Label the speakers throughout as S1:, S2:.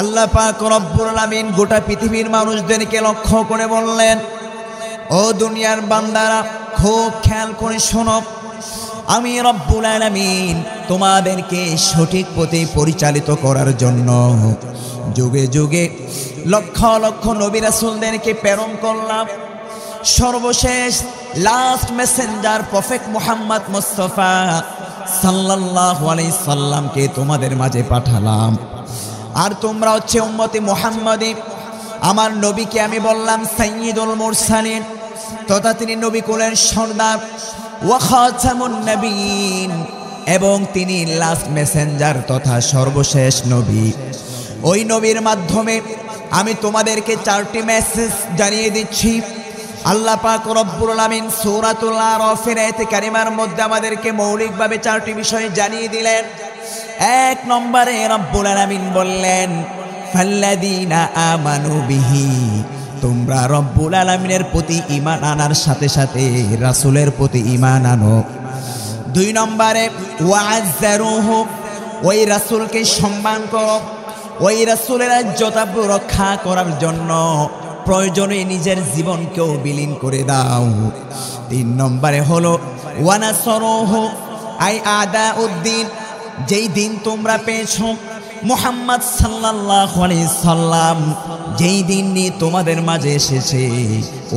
S1: আল্লাহ পাক রব্বুল আলামিন গোটা পৃথিবীর মানুষদেরকে লক্ষ্য করে বললেন, ও দুনিয়ার বান্দারা খুব খেয়াল করে শোনো, আমি রব্বুল আলামিন তোমাদেরকে সঠিক পথে পরিচালিত করার জন্য যুগে যুগে লক্ষ লক্ষ নবী রাসূলদেরকে প্রেরণ করলাম। সর্বশেষ last Messenger prophet Muhammad Mustafa সাল্লাল্লাহু আলাইহি সাল্লামকে তোমাদের মাঝে পাঠালাম। আর তোমরা হচ্ছে উম্মতে মুহাম্মাদি। আমার নবীকে আমি বললাম সাইয়্যিদুল মুরসালিন, তথা তিনি নবী কুলের সর্দার ওয়া খাতামুন নবীন, এবং তিনি লাস্ট মেসেঞ্জার তথা সর্বশেষ নবী। ওই নবীর মাধ্যমে আমি তোমাদেরকে 4টি মেসেজ জানিয়ে দিচ্ছি। আল্লাহ পাক রব্বুল আলামিন সূরাতুল আরাফের আয়াতে কারিমার মধ্যে আমাদেরকে মৌলিকভাবে 4টি বিষয় জানিয়ে দিলেন। 1 নম্বরে রব্বুল আলামিন বললেন, ফাল্লাযীনা আমানু বিহি, তোমরা রব্বুল আলামিনের প্রতি ঈমান আনার সাথে সাথে রাসূলের প্রতি ঈমান আনো। 2 নম্বরে ওয়াজ্জারুহু, ওই রাসূলকে সম্মান করো, ওই রাসূলের ইজ্জত রক্ষা করার জন্য প্রয়োজনে নিজের জীবনকেও বিলীন করে দাও। 3 নম্বরে হলো ওয়ানাসরুহু, আই আদাউদ্দিন, যেই দিন তোমরা পেয়েছো মুহাম্মদ সাল্লাল্লাহু আলাইহি সাল্লাম যেই দিন নিয়ে তোমাদের মাঝে এসেছে,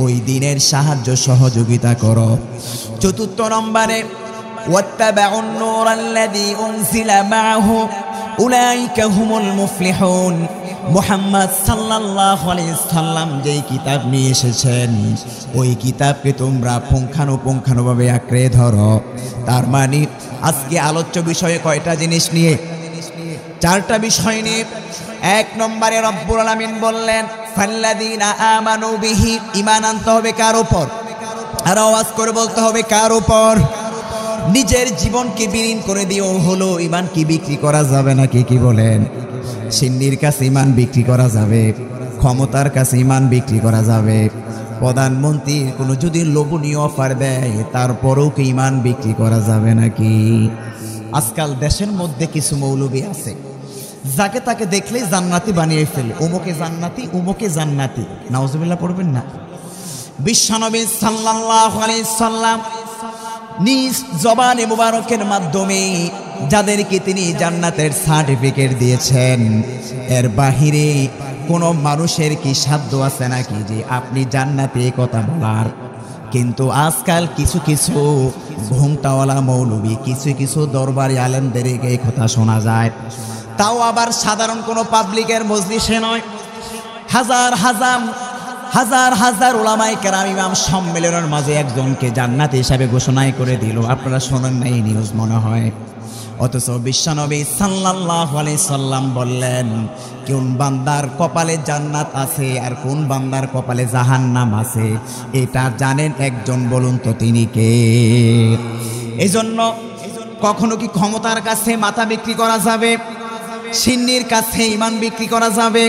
S1: ওই দিনের সাহায্য সহযোগিতা করো। 4 নম্বরে ওয়াত্তাবাউন নূরাল্লাযী উনজিলা মাআহু উলাইকা হুমুল মুফলিহুন, মুহাম্মদ সাল্লাল্লাহু আলাইহি সাল্লাম যেই কিতাব নিয়ে এসেছেন, ওই কিতাবকে তোমরা পুঙ্খানুপুঙ্খানুভাবে আঁকড়ে ধরো। তার মানে আজকে আলোচ্য বিষয়ে কয়টা জিনিস নিয়ে? 4টা বিষয় নিয়ে। 1 নম্বরে রব্বুল আলামিন বললেন ফাল্লাযীনা আমানু বিহি, ঈমান আনতে হবে কার উপর? আর আওয়াজ করে বলতে হবে কার উপর? নিজের জীবনকে বিলীন করে দিও হলো ঈমান কি বিক্রি করা যাবে নাকি? কি বলেন? সিন্নির কাছে ঈমান বিক্রি করা যাবে, ক্ষমতার কাছে ঈমান বিক্রি করা যাবে, প্রধানমন্ত্রীর কোনো যদি লোভনীয় অফার দেয় তারপরেও কি ঈমান বিক্রি করা যাবে নাকি? আজকাল দেশের মধ্যে কিছু মৌলবী আছে, যাকে তাকে দেখলেই জান্নাতি বানিয়ে ফেলে, উমুকে জান্নাতি উমুকে জান্নাতি। নাউজুবিল্লাহ পড়বেন না? বিশ্বনবী সাল্লাল্লাহু আলাইহি সাল্লাম নিজ জবানে মুবারকের মাধ্যমে যাদেরকে তিনি জান্নাতের সার্টিফিকেট দিয়েছেন, এর বাহিরে কোনো মানুষের কি সাধ্য আছে নাকি যে আপনি জান্নাতে কথা বলার? কিন্তু আজকাল কিছু কিছু ঘুমটাওয়ালা মৌলবী, কিছু কিছু দরবারি আলেমদেরকে এই কথা শোনা যায়, তাও আবার সাধারণ কোনো পাবলিকের মজলিসে নয়, হাজার হাজার হাজার হাজার উলামায়ে কেরাম ইমাম সম্মেলনের মাঝে একজনকে জান্নাতি হিসাবে ঘোষণাই করে দিল। আপনারা শোনেন না এই নিউজ মনে হয়? অথচ বিশ্বনবী সাল্লাল্লাহু আলাইহি সাল্লাম বললেন কোন বান্দার কপালে জান্নাত আছে আর কোন বান্দার কপালে জাহান্নাম আছে, এটা জানেন একজন, বলুন তো তিনি কে? এজন্য কখনো কি ক্ষমতার কাছে মাথা বিক্রি করা যাবে? সিন্নির কাছে ঈমান বিক্রি করা যাবে?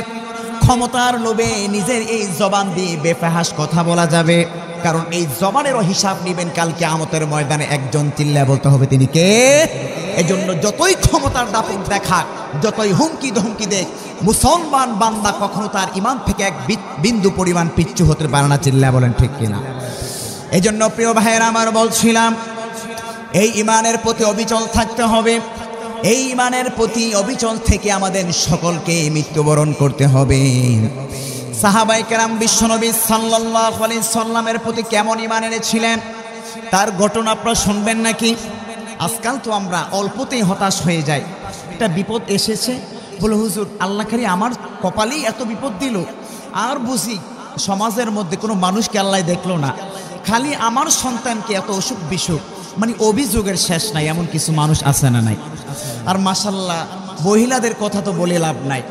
S1: ক্ষমতার লোভে নিজের এই জবান দিয়ে বেফাহাস কথা বলা যাবে? কারণ এই জবানেরও হিসাব নেবেন কাল কিয়ামতের ময়দানে। একজন চিল্লায় বলতে হবে তিনি কে? এজন্য যতই ক্ষমতার দাপট দেখাক, যতই হুমকি ধমকি দেখ, মুসলমান বান্দা কখনো তার ঈমান থেকে এক বিন্দু পরিমাণ পিচ্ছু হতে পারে না। চিল্লায় বলেন ঠিক কিনা? এজন্য প্রিয় ভাইয়েরা আমার বলছিলাম, এই ঈমানের প্রতি অবিচল থাকতে হবে। এই ঈমানের প্রতি অবিচল থেকে আমাদের সকলকে মৃত্যুবরণ করতে হবে। সাহাবায়ে কেরাম বিশ্বনবী সাল্লাল্লাহু আলাইহি সাল্লামের প্রতি কেমন ঈমান এনেছিলেন তার ঘটনা আপনারা শুনবেন নাকি? আজকাল তো আমরা অল্পতেই হতাশ হয়ে যাই। একটা বিপদ এসেছে, বলে হুজুর আল্লাহ খালি আমার কপালেই এত বিপদ দিল, আর বুঝি সমাজের মধ্যে কোনো মানুষকে আল্লাহ দেখলো না, খালি আমার সন্তানকে এত অসুখ বিসুখ, মানে অভিযোগের শেষ নাই। এমন কিছু মানুষ আছে না নাই? আর মাশাআল্লাহ মহিলাদের কথা তো বলে লাভ নাই,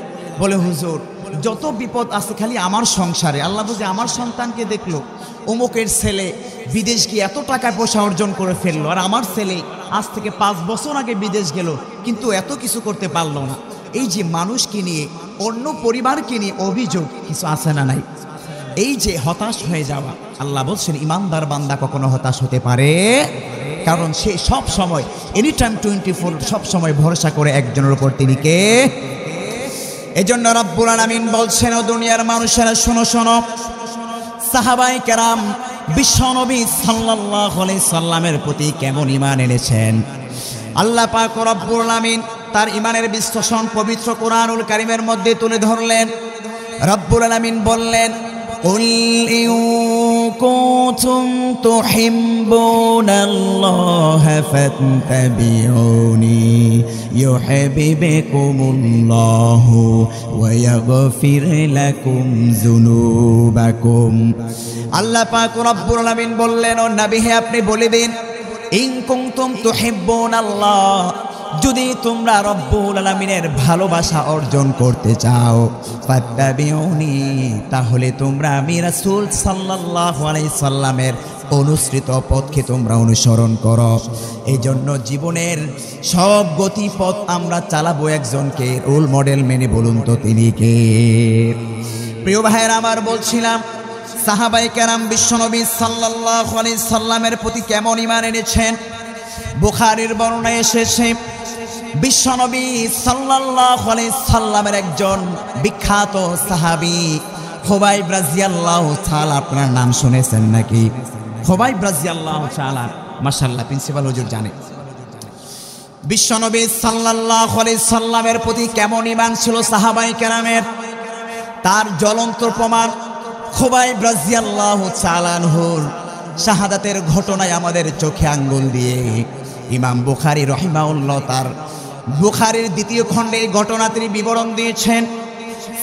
S1: বলে হুজুর যত বিপদ আছে খালি আমার সংসারে, আল্লাহ বুঝে আমার সন্তানকে দেখলো, অমুকের ছেলে বিদেশ গিয়ে এত টাকা পয়সা অর্জন করে ফেললো, আর আমার ছেলে আজ থেকে 5 বছর আগে বিদেশ গেল কিন্তু এত কিছু করতে পারলো না। এই যে মানুষকে নিয়ে, অন্য পরিবারকে নিয়ে অভিযোগ কিছু আছে না নাই? এই যে হতাশ হয়ে যাওয়া, আল্লাহ বলছেন ইমানদার বান্দা কখনো হতাশ হতে পারে, কারণ সে সব সময় এনি টাইম 24 সব সময় ভরসা করে একজনের উপর, তিনি কে? এজন্য রব্বুল আলামিন বলছেন, ও দুনিয়ার মানুষেরা শোনো শোনো, সাহাবায়ে কেরাম বিশ্বনবী সাল্লাল্লাহু আলাইহি সাল্লামের প্রতি কেমন ঈমান এনেছেন। আল্লাহ পাক রব্বুল আলামিন তার ঈমানের বিশ্লেষণ পবিত্র কোরআনুল কারীমের মধ্যে তুলে ধরলেন। রব্বুল আলামিন বললেন, কুল ইন কুনতুম তুহিব্বুনাল্লাহা ফাত্তাবিউনি ইউহিব্বুকুমুল্লাহু ওয়া ইয়াগফির লাকুম যুনুবাকুম। আল্লাহ পাক রব্বুল আলামিন বললেন, ও নবী হে আপনি বলে দিন, ইন কুনতুম তুহিব্বুনাল্লাহ, যদি তোমরা রব্বুল আলামিনের ভালোবাসা অর্জন করতে চাও, ফাত্তাবিউনি, তাহলে তোমরা আমি রাসূল সাল্লাল্লাহু আলাইহি সাল্লামের অনুসৃত পথকে তোমরা অনুসরণ করো। এই জন্য জীবনের সব গতিপথ আমরা চালাবো একজনকে রোল মডেল মেনে। বলুন তো তিনি কে? প্রিয় ভাইয়েরা আমার, বলছিলাম সাহাবায়ে কেরাম বিশ্বনবী সাল্লাল্লাহু আলাইহি সাল্লামের প্রতি কেমন ঈমান এনেছেন। বুখারীর বর্ণনায় এসেছে, বিশ্বনবী সাল্লাল্লাহু আলাইহি সাল্লামের একজন বিখ্যাত সাহাবী খুবাইব রাদিয়াল্লাহু তাআলা, আপনার নাম শুনেছেন নাকি? খুবাইব রাদিয়াল্লাহু তাআলা, মাশাআল্লাহ, প্রিন্সিপাল হুজুর জানে বিশ্বনবী সাল্লাল্লাহু আলাইহি সাল্লামের প্রতি কেমন ঈমান ছিল সাহাবায়ে কেরামের। তার জ্বলন্ত প্রমাণ খুবাইব রাদিয়াল্লাহু তাআলা আনহুর শাহাদাতের ঘটনায় আমাদের চোখে আঙ্গুল দিয়ে ইমাম বুখারী রাহিমাহুল্লাহ তার বুখারীর দ্বিতীয় খণ্ডে এই ঘটনাটির বিবরণ দিয়েছেন।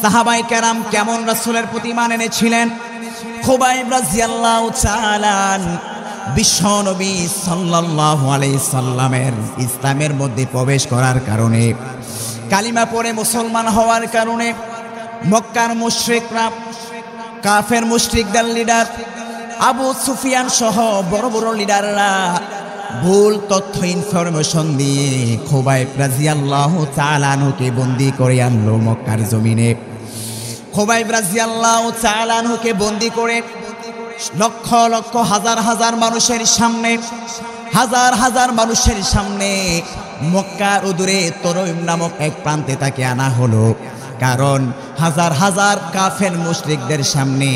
S1: সাহাবায়ে কেরাম কেমন রাসূলের প্রতি ঈমান এনেছিলেন। খুবাইব রাদিয়াল্লাহু তাআলা বিশ্বনবী সাল্লাল্লাহু আলাইহি সাল্লামের ইসলামের মধ্যে প্রবেশ করার কারণে, কালিমা পড়ে মুসলমান হওয়ার কারণে মক্কার মুশরিকরা, কাফের মুশরিকদের লিডার আবু সুফিয়ান সহ বড় বড় লিডাররা ভুল তথ্য ইনফরমেশন দিয়ে খুবাইব রাদিয়াল্লাহু তাআলা আনহুকে বন্দী করে আনলো মক্কার জমিনে। খুবাইব রাদিয়াল্লাহু তাআলা আনহুকে বন্দী করে লক্ষ লক্ষ হাজার হাজার মানুষের সামনে, হাজার হাজার মানুষের সামনে মক্কার উদূরে তরইম নামক এক প্রান্তে তাকে আনা হলো। কারণ হাজার হাজার কাফের মুশরিকদের সামনে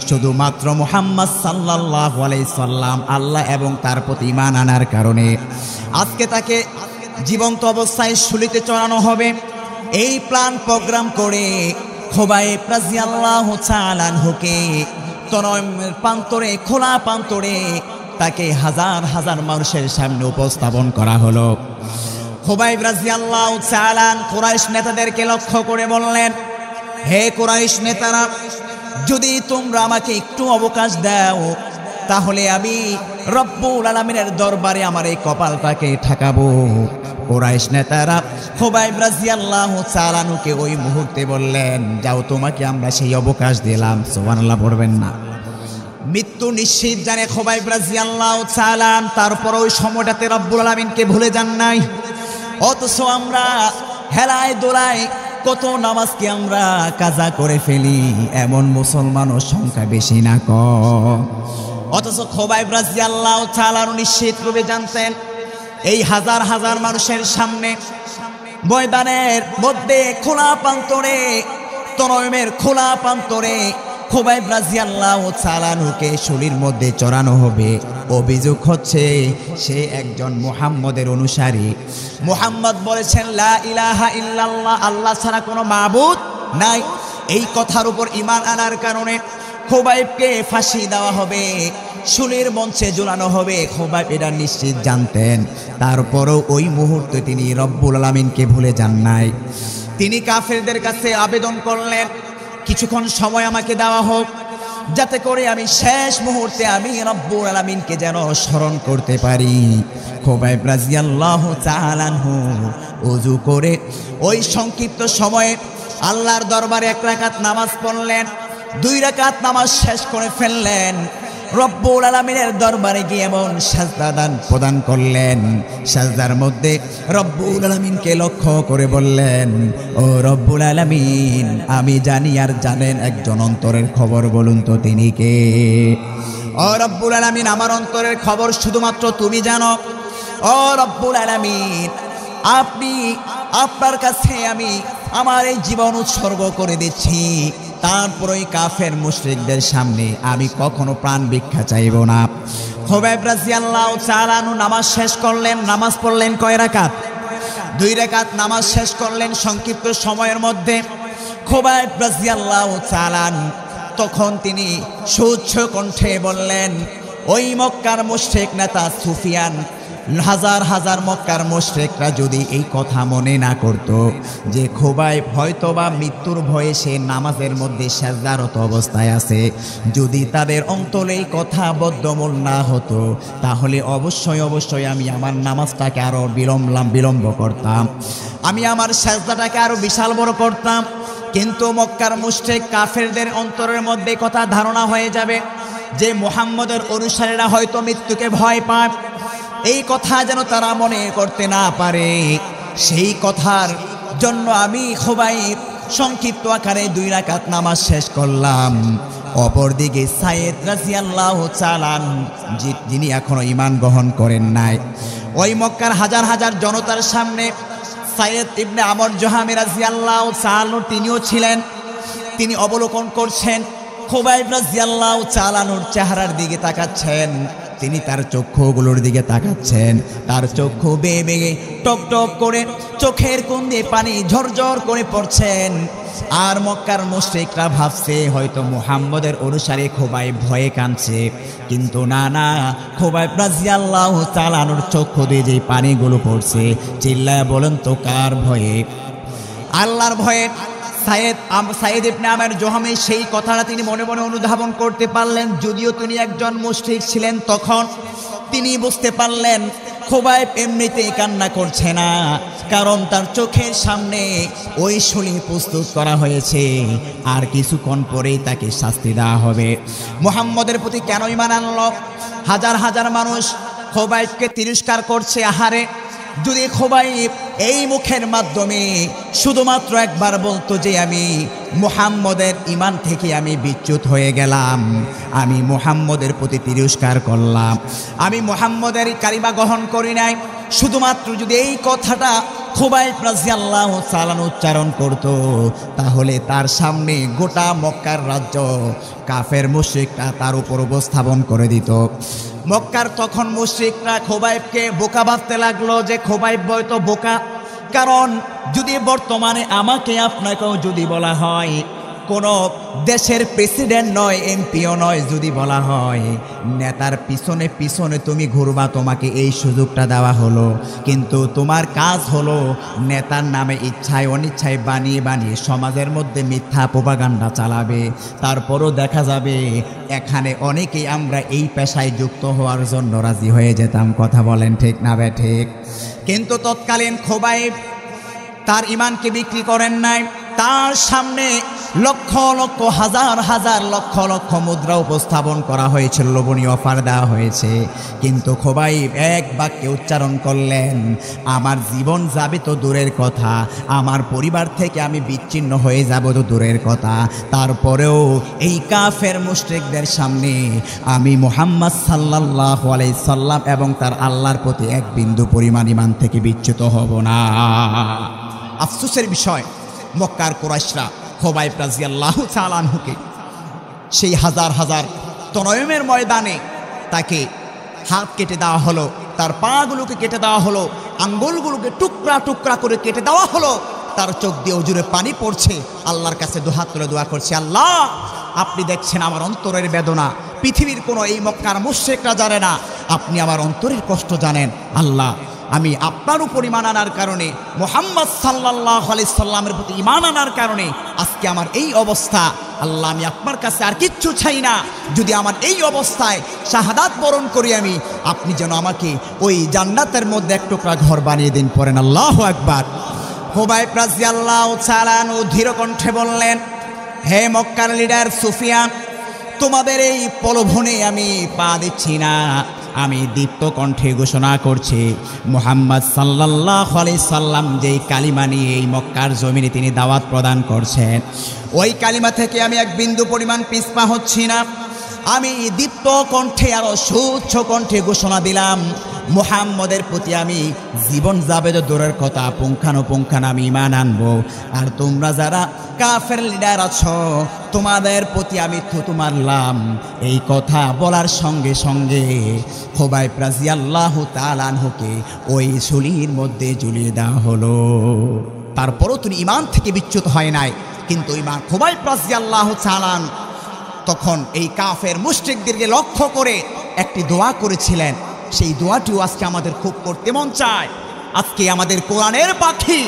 S1: শুধুমাত্র মুহাম্মদ সাল্লাল্লাহু আলাইহি সাল্লাম আল্লাহ এবং তার প্রতি ঈমান আনার কারণে আজকে তাকে জীবন্ত অবস্থায় শুলিতে চড়ানো হবে। এই প্ল্যান প্রোগ্রাম করে খুবাইব রাদিয়াল্লাহু তাআলা আনহুকে তরইমের প্রান্তরে, খোলা প্রান্তরে তাকে হাজার হাজার মানুষের সামনে উপস্থাপন করা হলো। খুবাইব রাদিয়াল্লাহু তাআলা কুরাইশ নেতাদেরকে লক্ষ্য করে বললেন, হে কুরাইশ নেতারা, যদি তোমরা আমাকে একটু অবকাশ দাও, তাহলে আমি রব্বুল আলামিনের দরবারে আমার এই কপালটাকে ঠেকাবো। কুরাইশ নেতারা খুবাইব রাদিয়াল্লাহু তাআলা আনহুকে ওই মুহূর্তে বললেন, যাও, তোমাকে আমরা সেই অবকাশ দিলাম। সুবহানাল্লাহ পড়বেন না? মৃত্যু নিশ্চিত জানে খুবাইব রাদিয়াল্লাহু তাআলা, তারপর ওই সময়টাতে রব্বুল আলামিনকে ভুলে যান নাই। অথচ আমরা হেলায় দোলায় কত নামাজকে আমরা কাজা করে ফেলি, এমন মুসলমানের সংখ্যা বেশি না কম। অথচ খুবাইব রাদিয়াল্লাহু তাআলা নিশ্চিত রূপে জানতেন, এই হাজার হাজার মানুষের সামনে ময়দানের মধ্যে খোলা প্রান্তরে, তরইমের খোলা প্রান্তরে খুবাইব রাদিয়াল্লাহু তাআলা আনহুকে শুলির মধ্যে চড়ানো হবে। অভিযোগ হচ্ছে সে একজন মুহাম্মদের অনুসারী। মুহাম্মদ বলেছেন, লা ইলাহা ইল্লাল্লাহ, আল্লাহ ছাড়া কোনো মাবুদ নাই। এই কথার উপর ঈমান আনার কারণে খুবাইবকে ফাঁসি দেওয়া হবে, শুলির মঞ্চে ঝুলানো হবে। খুবাইব এটা নিশ্চিত জানতেন। তারপরও ওই মুহূর্তে তিনি রব্বুল আলামিনকে ভুলে যান নাই। তিনি কাফেরদের কাছে আবেদন করলেন, কিছুক্ষণ সময় আমাকে দেওয়া হোক, যাতে করে আমি শেষ মুহূর্তে আমি রব্বুল আলামিনকে যেন স্মরণ করতে পারি। খুবাইব রাদিয়াল্লাহু তাআলা আনহু ওযু করে ওই সংক্ষিপ্ত সময়ে আল্লাহর দরবারে 1 রাকাত নামাজ পড়লেন। 2 রাকাত নামাজ শেষ করে ফেললেন। রব্বুল আলামিনের দরবারে গিয়ে এমন সাজদা প্রদান করলেন, সাজদার মধ্যে রব্বুল আলামিনকে লক্ষ্য করে বললেন, ও রব্বুল আলামিন, আমি জানি আর জানেন একজন অন্তরের খবর, বলুন তো তিনি কে? ও রব্বুল আলামিন, আমার অন্তরের খবর শুধুমাত্র তুমি জানো। ও রব্বুল আলামিন, আপনার কাছে আমি আমার এই জীবন উৎসর্গ করে দিচ্ছি, তারপর ওই কাফের মুশরিকদের সামনে আমি কখনো প্রাণ ভিক্ষা চাইব না। খুবাইব রাদিয়াল্লাহু তাআলা আনহু নামাজ শেষ করলেন। নামাজ পড়লেন কয় রাকাত? 2 রাকাত নামাজ শেষ করলেন সংক্ষিপ্ত সময়ের মধ্যে। খুবাইব রাদিয়াল্লাহু তাআলা তখন তিনি সুউচ্চ কণ্ঠে বললেন, ওই মক্কার মুশরিক নেতা সুফিয়ান, হাজার হাজার মক্কার মুশরিকরা যদি এই কথা মনে না করত যে খুবাইব হয়তোবা মৃত্যুর ভয়ে সে নামাজের মধ্যে সিজদারত অবস্থায় আছে, যদি তাদের অন্তরে এই কথা বদ্ধমূল না হতো, তাহলে অবশ্যই আমি আমার নামাজটাকে আরো বিলম্ব করতাম, আমি আমার সিজদাটাকে আরো বিশাল বড় করতাম। কিন্তু মক্কার মুশরিক কাফেরদের অন্তরের মধ্যে কথা ধারণা হয়ে যাবে যে মুহাম্মদের অনুসারীরা হয়তো মৃত্যুকে ভয় পায়, এই কথা যেন তারা মনে করতে না পারে, সেই কথার জন্য আমি খুবাইব সংক্ষিপ্ত আকারে 2 রাকাত নামাজ শেষ করলাম। অপরদিকে সাইয়েদ রাদিয়াল্লাহু তাআলা যিনি এখনো ঈমান গ্রহণ করেন নাই, ওই মক্কার হাজার হাজার জনতার সামনে সাইয়েদ ইবনে আমর জুহামি রাদিয়াল্লাহু তাআলা তিনিও ছিলেন। তিনি অবলোকন করছেন, খুবাইব রাদিয়াল্লাহু তাআলার চেহারার দিকে তাকাচ্ছেন, তিনি তার চক্ষুগুলোর দিকে তাকাচ্ছেন, তার চক্ষু বেয়ে বেয়ে টক টক করে চোখের কোণ দিয়ে পানি ঝরঝর করে পড়ছেন। আর মক্কার মুশরিকরা ভাবছে হয়তো মুহাম্মদের অনুসারী খুবাইব ভয়ে কাঁদছে, কিন্তু না, খুবাইব রাদিয়াল্লাহু তাআলার চক্ষু দিয়ে যে পানিগুলো পড়ছে, চিল্লায় বলেন তো কার ভয়ে? আল্লাহর ভয়ে। সাইয়েদ ইবনে আমর জুহামি সেই কথাটা তিনি মনে মনে অনুধাবন করতে পারলেন। যদিও তিনি একজন মুশরিক ছিলেন, তখন তিনি বুঝতে পারলেন খুবাইব এমনিতেই কান্না করছে না, কারণ তার চোখের সামনে ওই শরীর প্রস্তুত করা হয়েছে, আর কিছুক্ষণ পরেই তাকে শাস্তি দেওয়া হবে। মুহাম্মদের প্রতি কেন ঈমান আনলো? হাজার হাজার মানুষ খুবাইবকে তিরস্কার করছে। আহারে, যদি খুবাইব এই মুখের মাধ্যমে শুধুমাত্র একবার বলতো যে আমি মুহাম্মদের ঈমান থেকে আমি বিচ্যুত হয়ে গেলাম, আমি মুহাম্মদের প্রতি তিরস্কার করলাম, আমি মুহাম্মদের কালিমা গ্রহণ করি নাই, শুধুমাত্র যদি এই কথাটা খুবাইব রাদিয়াল্লাহু তাআলা উচ্চারণ করত, তাহলে তার সামনে গোটা মক্কার রাজ্য কাফের মুশরিকরা তার উপর উপস্থাপন করে দিত। মক্কার তখন মুশরিকরা খুবাইবকে বোকা ভাবতে লাগলো যে খুবাইব হয়তো বোকা, কারণ যদি বর্তমানে আমাকে আপনাকেও যদি বলা হয় কোনো দেশের প্রেসিডেন্ট নয়, এমপিও নয়, যদি বলা হয় নেতার পিছনে পিছনে তুমি ঘুরবা, তোমাকে এই সুযোগটা দেওয়া হলো, কিন্তু তোমার কাজ হলো নেতার নামে ইচ্ছায় অনিচ্ছায় বানিয়ে বানিয়ে সমাজের মধ্যে মিথ্যা প্রোপাগান্ডা চালাবে, তারপরও দেখা যাবে এখানে অনেকেই আমরা এই পেশায় যুক্ত হওয়ার জন্য রাজি হয়ে যেতাম। কথা বলেন ঠিক না বে ঠিক? কিন্তু তৎকালীন খুবাইব তার ঈমানকে বিক্রি করেন নাই। তার সামনে লক্ষ লক্ষ হাজার হাজার লক্ষ লক্ষ মুদ্রা উপস্থাপন করা হয়েছিল, লোভনীয় অফার দেওয়া হয়েছে, কিন্তু খুবাইব এক বাক্যে উচ্চারণ করলেন, আমার জীবন যাবে তো দূরের কথা, আমার পরিবার থেকে আমি বিচ্ছিন্ন হয়ে যাব তো দূরের কথা, তারপরেও এই কাফের মুশরিকদের সামনে আমি মুহাম্মদ সাল্লাল্লাহু আলাইহি সাল্লাম এবং তার আল্লাহর প্রতি এক বিন্দু পরিমাণ ঈমান থেকে বিচ্যুত হব না। আফসোসের বিষয়, মক্কার কুরাইশরা খুবাইব রাদিয়াল্লাহু তাআলা আনহুকে সেই হাজার হাজার তনয়েমের ময়দানে তাকে হাত কেটে দেওয়া হলো, তার পাগুলোকে কেটে দেওয়া হলো, আঙ্গুলগুলোকে টুকরা টুকরা করে কেটে দেওয়া হলো, তার চোখ দিয়ে অজুরে পানি পড়ছে, আল্লাহর কাছে দুহাত তুলে দোয়া করছে, আল্লাহ আপনি দেখছেন আমার অন্তরের বেদনা, পৃথিবীর কোনো এই মক্কার মুশরিকরা জানে না, আপনি আমার অন্তরের কষ্ট জানেন, আল্লাহ আমি আপনার উপর ঈমান আনার কারণে, মুহাম্মদ সাল্লাল্লাহু আলাইহি সাল্লামের প্রতি ঈমান আনার কারণে আজকে আমার এই অবস্থা, আল্লাহ আমি আপনার কাছে আর কিচ্ছু চাই না, যদি আমার এই অবস্থায় শাহাদাত বরণ করি আমি, আপনি যেন আমাকে ওই জান্নাতের মধ্যে এক টুকরা ঘর বানিয়ে দিন। পড়েন আল্লাহু আকবার। খুবাইব রাদিয়াল্লাহু তাআলা ধীর কণ্ঠে বললেন, হে মক্কার লিডার সুফিয়ান, তোমাদের এই প্রলোভনে আমি পা দিচ্ছি না, আমি দীপ্ত কণ্ঠে ঘোষণা করছি মুহাম্মদ সাল্লাল্লাহু আলাইহি সাল্লাম যেই কালিমা নিয়ে এই মক্কার জমিনে তিনি দাওয়াত প্রদান করছেন, ওই কালিমা থেকে আমি এক বিন্দু পরিমাণ পিছপা হচ্ছি না। আমি দীপ্ত কণ্ঠে আরো সুউচ্চ কণ্ঠে ঘোষণা দিলাম, মুহাম্মদের প্রতি আমি জীবন যাবে তো দূরের কথা, পুঙ্খানুপুঙ্খান আমি ঈমান আনবো। আর তোমরা যারা কাফের লিডার আছো, তোমাদের প্রতি আমি থুতু মারলাম। এই কথা বলার সঙ্গে সঙ্গে খুবাইব রাদিয়াল্লাহু তাআলা আনহুকে ওই শুলির মধ্যে ঝুলিয়ে দেওয়া হলো। তারপরও তিনি ঈমান থেকে বিচ্যুত হয় নাই, কিন্তু ঈমান খুবাইব রাদিয়াল্লাহু তাআলা তখন এই কাফের মুশরিকদেরকে লক্ষ্য করে একটি দোয়া করেছিলেন। সেই দোয়াটিও আজকে আমাদের খুব করতে মন চায়। আজকে আমাদের কোরআনের পাখি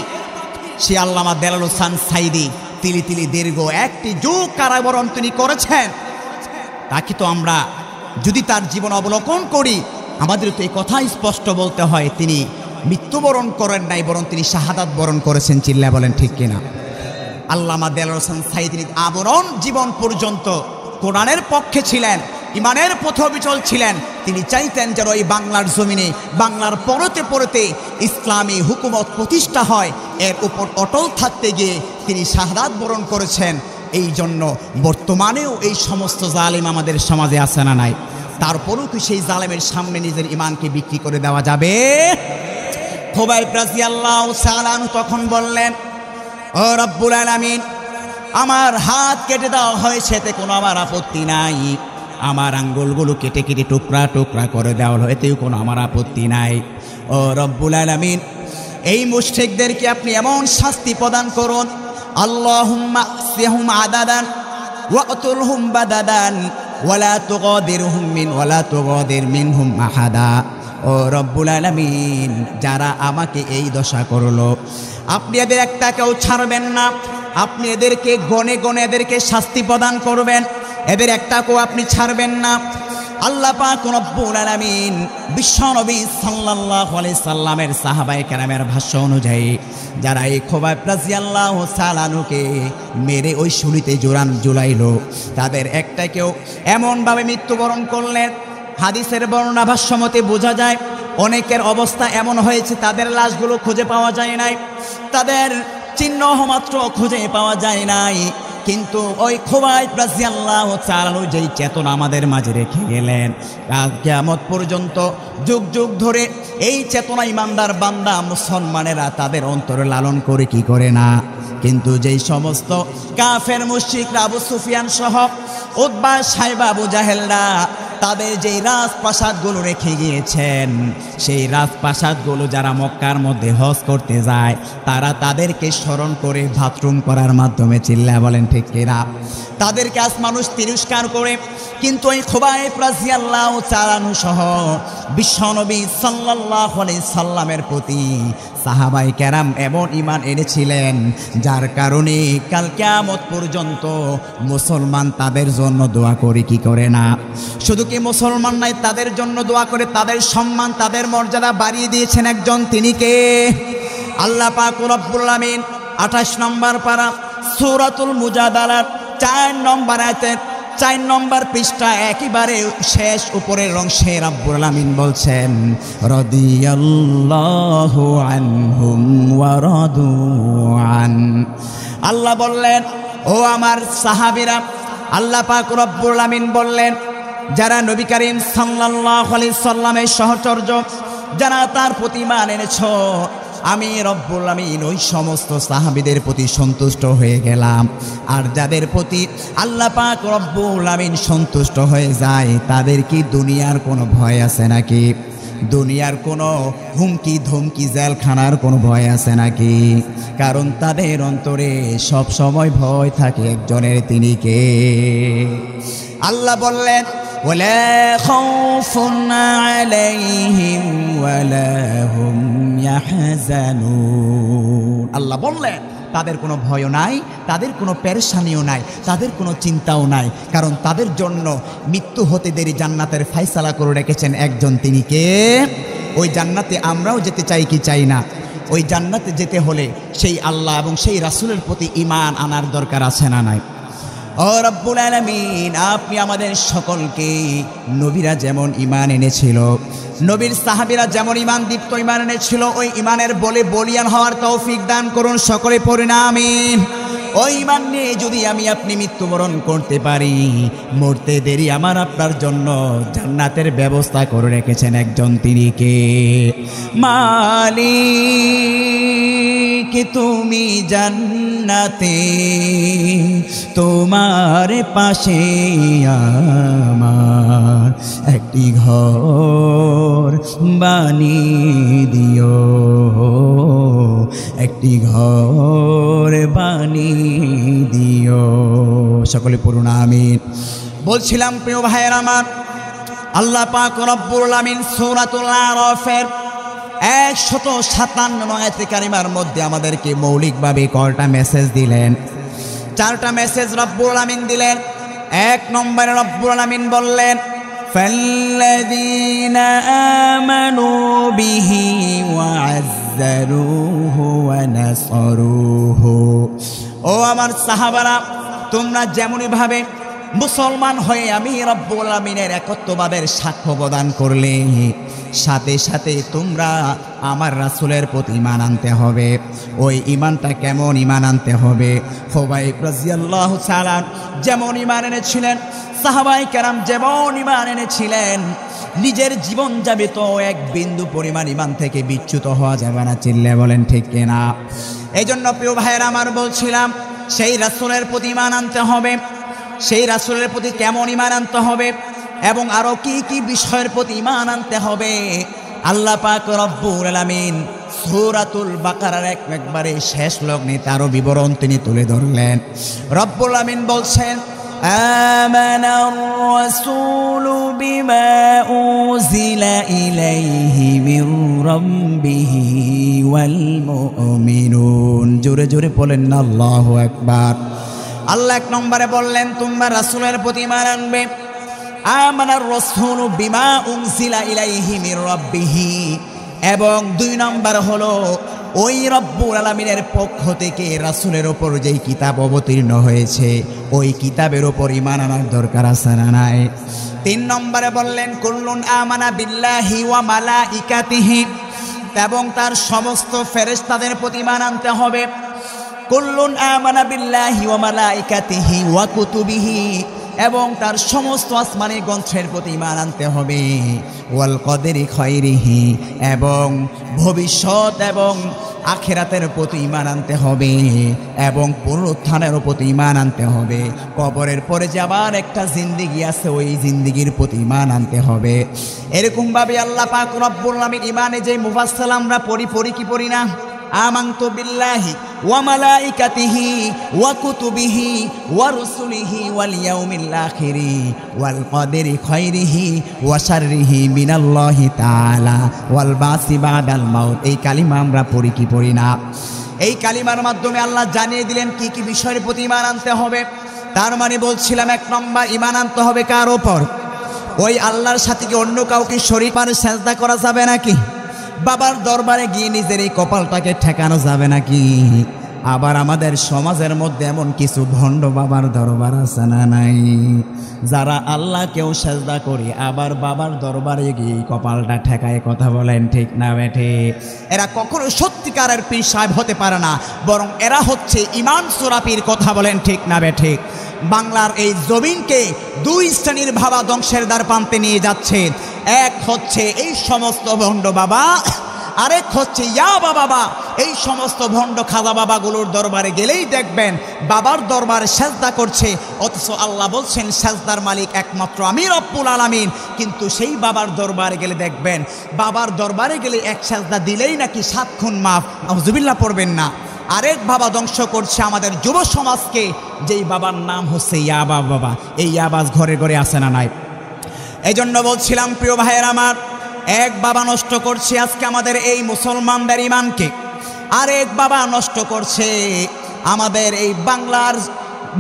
S1: সে আল্লামা দেলাল হোসেন সাইদি তিলি তিলি দীর্ঘ একটি যুগ কারাবরণ তিনি করেছেন। তাকে তো আমরা যদি তার জীবন অবলোকন করি, আমাদের তো এই কথা স্পষ্ট বলতে হয় তিনি মৃত্যুবরণ করেন নাই, বরং তিনি শাহাদাত বরণ করেছেন। চিল্লা বলেন ঠিক কিনা? আল্লামা দেলাল হোসেন সাইদির আবরণ জীবন পর্যন্ত কোরআনের পক্ষে ছিলেন, ইমানের পথবিচল ছিলেন। তিনি চাইতেন যেন এই বাংলার জমিনে, বাংলার পরতে পরতে ইসলামী হুকুমত প্রতিষ্ঠা হয়। এর উপর অটল থাকতে গিয়ে তিনি শাহাদাত বরণ করেছেন। এই জন্য বর্তমানেও এই সমস্ত জালেম আমাদের সমাজে আছে না নাই? তারপরেও কি সেই জালেমের সামনে নিজের ইমানকে বিক্রি করে দেওয়া যাবে? খুবাইব রাদিয়াল্লাহু তাআলা আনহু তখন বললেন, ও রব্বুল আলামিন, আমার হাত কেটে দেওয়া হয়েছে, এতে কোনো আমার আপত্তি নাই। আমার আঙ্গুলগুলো কেটে কেটে টুকরা টুকরা করে দেওয়া হলো, এতেও কোনো আমার আপত্তি নাই। ও রব্বুল আলামিন, এই মুশরিকদেরকে আপনি এমন শাস্তি প্রদান করুন, আল্লাহুম্মা সিহুম আদাদান ওয়াকতুলহুম বাদাদান ওয়ালা তুগাদির মিনহুম আহাদা। ও রব্বুল আলামিন, যারা আমাকে এই দশা করলো, আপনি এদের একটাকেও ছাড়বেন না। আপনি এদেরকে গনে গনে এদেরকে শাস্তি প্রদান করবেন, এদের একটাকেও আপনি ছাড়বেন না। আল্লাহ পাক রব্বুল আলামিন বিশ্বনবী সাল্লাল্লাহু আলাইহি সাল্লামের সাহাবায়ে কেরামের ভাষ্য অনুযায়ী যারা এই খুবাইব রাদিয়াল্লাহু তাআলা আনহুকে মেরে ওই শুলিতে ঝুলাইল, তাদের একটাকেও এমনভাবে মৃত্যুবরণ করলেন। হাদিসের বর্ণনা ভাষ্যমতে বোঝা যায় অনেকের অবস্থা এমন হয়েছে তাদের লাশগুলো খুঁজে পাওয়া যায় নাই, তাদের চিহ্ন মাত্র খুঁজে পাওয়া যায় নাই। কিন্তু ওই খুবাইব রাদিয়াল্লাহু তাআলা যেই চেতনা আমাদের মাঝে রেখে গেলেন, কিয়ামত পর্যন্ত যুগ যুগ ধরে এই চেতনা ইমানদার বান্দা মুসলমানেরা তাদের অন্তরে লালন করে কি করে না। কিন্তু যেই সমস্ত কাফের মুশরিকরা আবু সুফিয়ান সহ উতবা সাইবা আবু জাহেলরা তাদের যেই রাজপ্রাসাদগুলো রেখে গিয়েছেন, সেই রাজপ্রাসাদগুলো যারা মক্কার মধ্যে হজ করতে যায় তারা তাদেরকে স্মরণ করে বাথরুম করার মাধ্যমে, চিল্লা বলেন ঠিক কিনা, তাদেরকে আজ মানুষ তিরস্কার করে। কিন্তু এই খুবাইব রাদিয়াল্লাহু তাআলা আনহু সহ বিশ্বনবী সাল্লাল্লাহু আলাইহি সাল্লামের প্রতি সাহাবায়ে কেরাম এমন ঈমান এনেছিলেন যার কারণে কাল কিয়ামত পর্যন্ত মুসলমান তাদের জন্য দোয়া করে কি করে না। শুধু কি মুসলমান নাই, তাদের জন্য দোয়া করে, তাদের সম্মান তাদের মর্যাদা বাড়িয়ে দিয়েছেন একজন, তিনি কে? আল্লাহ পাক রব্বুল আলামিন 28 নম্বর পারা সূরাতুল মুজাদালার 4 নম্বর আয়াতের 4 নম্বর পৃষ্ঠা একেবারে শেষ উপরের অংশে রব্বুল আলামিন বলছেন, রাদিয়াল্লাহু আনহুম ওয়া রাদু আন। আল্লাহ বললেন, ও আমার সাহাবীরা, আল্লাহ পাক রব্বুল আলামিন বললেন, যারা নবী করিম সাল্লাল্লাহু আলাইহি সাল্লামের সহচর্য, যারা তার প্রতি ঈমান এনেছো, আমি রব্বুল আমিন ওই সমস্ত সাহাবীদের প্রতি সন্তুষ্ট হয়ে গেলাম। আর যাদের প্রতি আল্লাহ পাক রব্বুল আমিন সন্তুষ্ট হয়ে যায়, তাদের কি দুনিয়ার কোনো ভয় আছে নাকি? দুনিয়ার কোনো হুমকি ধমকি জেলখানার কোনো ভয় আছে নাকি? কারণ তাদের অন্তরে সব সময় ভয় থাকে একজনের, তিনি কে? আল্লাহ বললেন, ওয়ালা খাউফুন আলাইহিম ওয়ালা হুম ইয়াহজানুন। আল্লাহ বললেন, তাদের কোনো ভয়ও নাই, তাদের কোনো পেরেশানিও নাই, তাদের কোনো চিন্তাও নাই, কারণ তাদের জন্য মৃত্যু হতে দেরি জান্নাতের ফয়সালা করে রেখেছেন একজন, তিনি কে? ওই জান্নাতে আমরাও যেতে চাই কি চাই না? ওই জান্নাতে যেতে হলে সেই আল্লাহ এবং সেই রাসূলের প্রতি ঈমান আনার দরকার আছে না নাই? ও রব্বুল আলামিন, আপনি আমাদের সকলকে নবীরা যেমন ঈমান এনেছিল, নবীর সাহাবীরা যেমন ঈমান দীপ্ত ঈমান এনেছিল, ওই ঈমানের বলে বলিয়ান হওয়ার তৌফিক দান করুন। সকলে পড়ুন আমিন। ওই ঈমান নিয়ে যদি আমি আপনি মৃত্যুবরণ করতে পারি, মরতে দেরি আমার আপনার জন্য জান্নাতের ব্যবস্থা করে রেখেছেন একজন, তিনি কে? মালিক তুমি জান্নাতে, তোমার পাশে আমার একটি ঘর বানিয়ে দিও, একটি ঘর বানিয়ে দিও। সকলে পড়ুন আমিন। বলছিলাম প্রিয় ভাইয়ের আমার, আল্লাহ পাক রব্বুল আমিন সূরাতুল আরাফের 157 আয়াতে কারিমার মধ্যে আমাদেরকে মৌলিকভাবে কয়টা মেসেজ দিলেন? 4টা মেসেজ রব্বুল আমিন দিলেন। 1 নম্বরে রব্বুল আমিন বললেন, ফাল্লাযীনা আমানু বিহি ওয়া আযযারুহু ওয়া নাসারুহু। ও আমার সাহাবারা, তোমরা যেমনই ভাবে মুসলমান হয়ে আমি রব্বুল আমিনের একত্ববাদের সাক্ষ্য প্রদান করলে, সাথে সাথে তোমরা আমার রাসূলের প্রতি ঈমান আনতে হবে। ওই ঈমানটা কেমন ঈমান আনতে হবে? খুবাইব রাদিয়াল্লাহু তাআলা যেমন ঈমান এনেছিলেন, সাহাবায়ে কেরাম যেমন ঈমান এনেছিলেন, নিজের জীবন যাবে তো এক বিন্দু পরিমাণ ঈমান থেকে বিচ্যুত হওয়া যাবে না। চিল্লে বলেন ঠিক কিনা? এই জন্য প্রিয় ভাইয়েরা আমার বলছিলাম, সেই রাসূলের প্রতি ঈমান আনতে হবে। সেই রাসূলের প্রতি কেমন ঈমান আনতে হবে এবং আরো কি কি বিষয়ের প্রতি ঈমান আনতে হবে, আল্লাহ পাক রব্বুল আলামিন সূরাতুল বাকারার একবারে শেষ লগ্নে তারও বিবরণ তিনি তুলে ধরলেন। রব্বুল আমিন বলছেন, আমানার রাসূলু বিমা উযিলা ইলাইহি মির রাব্বিহি ওয়াল মুমিনুন। জোরে জোরে বলেন না আল্লাহু আকবার। আল্লাহ 1 নম্বরে বললেন তোমরা রাসূলের প্রতি ঈমান আনবে। আমানার রাসূলু বিমা উনজিলা ইলাইহি মির রাব্বিহি, এবং 2 নম্বর হলো ওই রব্বুল আলামিনের পক্ষ থেকে রাসূলের উপর যেই কিতাব অবতীর্ণ হয়েছে ওই কিতাবের উপর ঈমান আনার দরকার আছে না নাই? 3 নম্বরে বললেন কুল্লুন আমানা বিল্লাহি ওয়া মালাইকাতিহি, এবং তার সমস্ত ফেরেশতাদের প্রতি ঈমান আনতে হবে। কুল্লুন আমানা বিল্লাহি ওয়া মালাইকাতিহি ওয়া কুতুবিহি, এবং তার সমস্ত আসমানি গ্রন্থের প্রতি ঈমান আনতে হবে। ওয়াল কদরি খায়রিহি, এবং ভবিষ্যৎ এবং আখিরাতের প্রতি ঈমান আনতে হবে, এবং পুনরুত্থানের প্রতি ঈমান আনতে হবে। কবরের পরে যে আবার একটা জিন্দেগি আছে, ওই জিন্দেগির প্রতি ঈমান আনতে হবে। এরকমভাবে আল্লাহ পাক রব্বুল আমিন ঈমানে যে মুফাসসাল আমরা পড়ি কি পড়ি না? আমানতু বিল্লাহি ওয়া মালাইকাতিহি ওয়া কুতুবিহি ওয়া রুসুলিহি ওয়াল ইয়াউমিল আখিরি ওয়াল কদরি খায়রিহি ওয়া শাররিহি মিনাল্লাহি তাআলা ওয়াল বাসি বাদাল মাউত। এই কালিমা আমরা পড়ি কি পড়ি না? এই কালিমার মাধ্যমে আল্লাহ জানিয়ে দিলেন কি কি বিষয়ের প্রতি ঈমান আনতে হবে। তার মানে বলছিলাম 1 নম্বর ঈমান আনতে হবে কার উপর? ওই আল্লাহর সাথে কি অন্য কাউকে শরীক আর সেজদা করা যাবে নাকি? বাবার দরবারে গিয়ে নিজের এই কপালটাকে ঠেকানো যাবে নাকি? আবার আমাদের সমাজের মধ্যে এমন কিছু ভণ্ড বাবার দরবার আছে না নাই, যারা আল্লাহকেও সেজদা করে আবার বাবার দরবারে গিয়ে কপালটা ঠেকায়। কথা বলেন ঠিক না বেঠে? এরা কখনো সত্যিকারের পীর সাহেব হতে পারে না, বরং এরা হচ্ছে ঈমান চোরা পীর। কথা বলেন ঠিক না বেঠে? বাংলার এই জমিনকে 2 শ্রেণীর ভাবা ধ্বংসের দ্বার প্রান্তে নিয়ে যাচ্ছে। এক হচ্ছে এই সমস্ত ভণ্ড বাবা, আরেক হচ্ছে ইয়াবা বাবা। এই সমস্ত ভণ্ড খাজা বাবাগুলোর দরবারে গেলেই দেখবেন বাবার দরবারে সেজদা করছে, অথচ আল্লাহ বলছেন সেজদার মালিক একমাত্র আমি রব্বুল আলামিন। কিন্তু সেই বাবার দরবারে গেলে দেখবেন, বাবার দরবারে গেলে এক সেজদা দিলেই নাকি 7 খুন মাফ। নাউজুবিল্লাহ পড়বেন না। আরেক বাবা ধ্বংস করছে আমাদের যুব সমাজকে, যেই বাবার নাম হচ্ছে ইয়াবা বাবা। এই ইয়াবাজ ঘরে ঘরে আসে না নাই? এই জন্য বলছিলাম প্রিয় ভাইয়ের আমার, এক বাবা নষ্ট করছে আজকে আমাদের এই মুসলমানদের ঈমানকে, আরেক বাবা নষ্ট করছে আমাদের এই বাংলার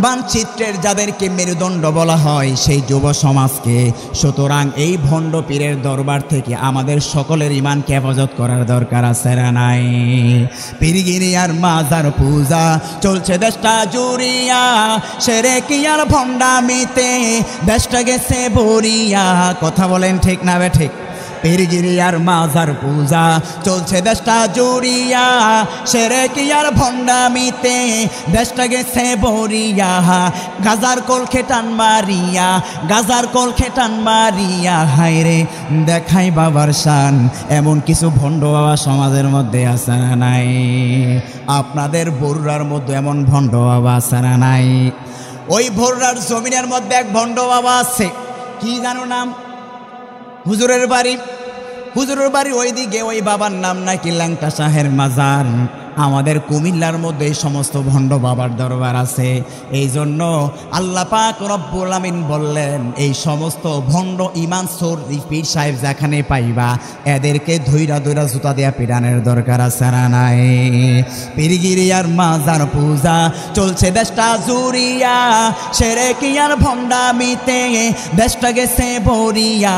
S1: মানচিত্রের যাদেরকে মেরুদণ্ড বলা হয় সেই যুব সমাজকে। সুতরাং এই ভণ্ড পীরের দরবার থেকে আমাদের সকলের ঈমানকে হেফাজত করার দরকার আছে না নাই? পীরগিরি আর মাজার পূজা চলছে দেশটা জুড়িয়া, সেরে কি আর ভণ্ডামিতে দেশটা গেছে ভরিয়া। কথা বলেন ঠিক না বে ঠিক? পীরগিরি আর মাজার পূজা চলছে দেশটা জুড়িয়া, শিরকি আর ভণ্ডামিতে দেশটা গেছে বরিয়া। গাজার কলখে টান মারিয়া, গাজার কলখে টান মারিয়া, হায়রে দেখাই বাবার শান। এমন কিছু ভণ্ড বাবা সমাজের মধ্যে আছে না নাই? আপনাদের বরুড়ার মধ্যে এমন ভণ্ড বাবা আছে না নাই? ওই বরুড়ার জমিনের মধ্যে এক ভণ্ড বাবা আছে, কি জানো নাম? হুজুরের বাড়ি, হুজুরের বাড়ি ওইদিকে, ওই বাবার নাম নাকি ল্যাংটা শাহের মাজার। আমাদের কুমিল্লার মধ্যে এই সমস্ত ভণ্ড বাবার দরবার আছে। এই জন্য আল্লাহ পাক রব্বুল আমিন বললেন, এই সমস্ত ভণ্ড ইমান চোর পীর সাহেব যেখানে পাইবা এদেরকে ধৈরা ধৈরা জুতা দেয়া পিটানের দরকার আছে না নাই? পীরগিরি আর মাজার পূজা চলছে দেশটা জুড়িয়া, শিরকি আর ভণ্ডামিতে দেশটা গেছে বরিয়া।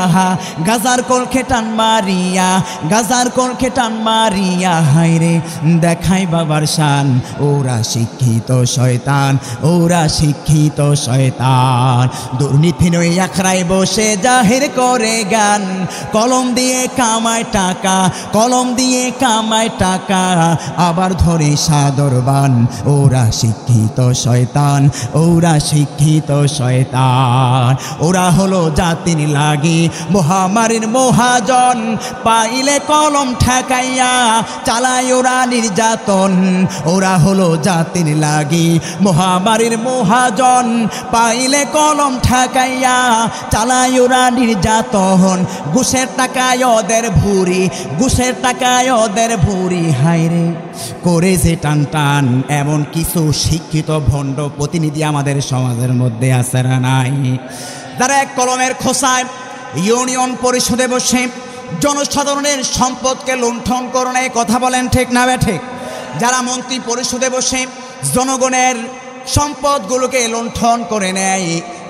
S1: গাজার কলখে টান মারিয়া, গাজার কলখে টান মারিয়া, হায়রে দেখাই বাবার শান। ওরা শিক্ষিত শয়তান, ওরা শিক্ষিত শয়তান। দুর্নীতি নই আখড়ায় বসে জাহির করে গান, কলম দিয়ে কামায় টাকা, কলম দিয়ে কামায় টাকা, আবার ধরে সাদরবান। ওরা শিক্ষিত শয়তান, ওরা শিক্ষিত শয়তান। ওরা হলো জাতির লাগি মহামারীর মহাজন, পাইলে কলম ঠেকাইয়া চালায় ওরা নির্যাতন। ওরা হলো জাতির লাগি মহামারীর মহাজন, পাইলে কলম ঠেকাইয়া চালায় ওরা নির্যাতন। ঘুষের টাকায় ওদের ভুরি, ঘুষের টাকায় ওদের ভুরি, হায়রে করে যে টান টান। এমন কিছু শিক্ষিত ভণ্ড প্রতিনিধি আমাদের সমাজের মধ্যে আছে না নাই? যারা এক কলমের খোসায় ইউনিয়ন পরিষদে বসে জনসাধারণের সম্পদকে লুণ্ঠন করণে, কথা বলেন ঠিক না বেঠিক? যারা মন্ত্রী পরিষদে বসে জনগণের সম্পদগুলোকে লুণ্ঠন করে নেয়,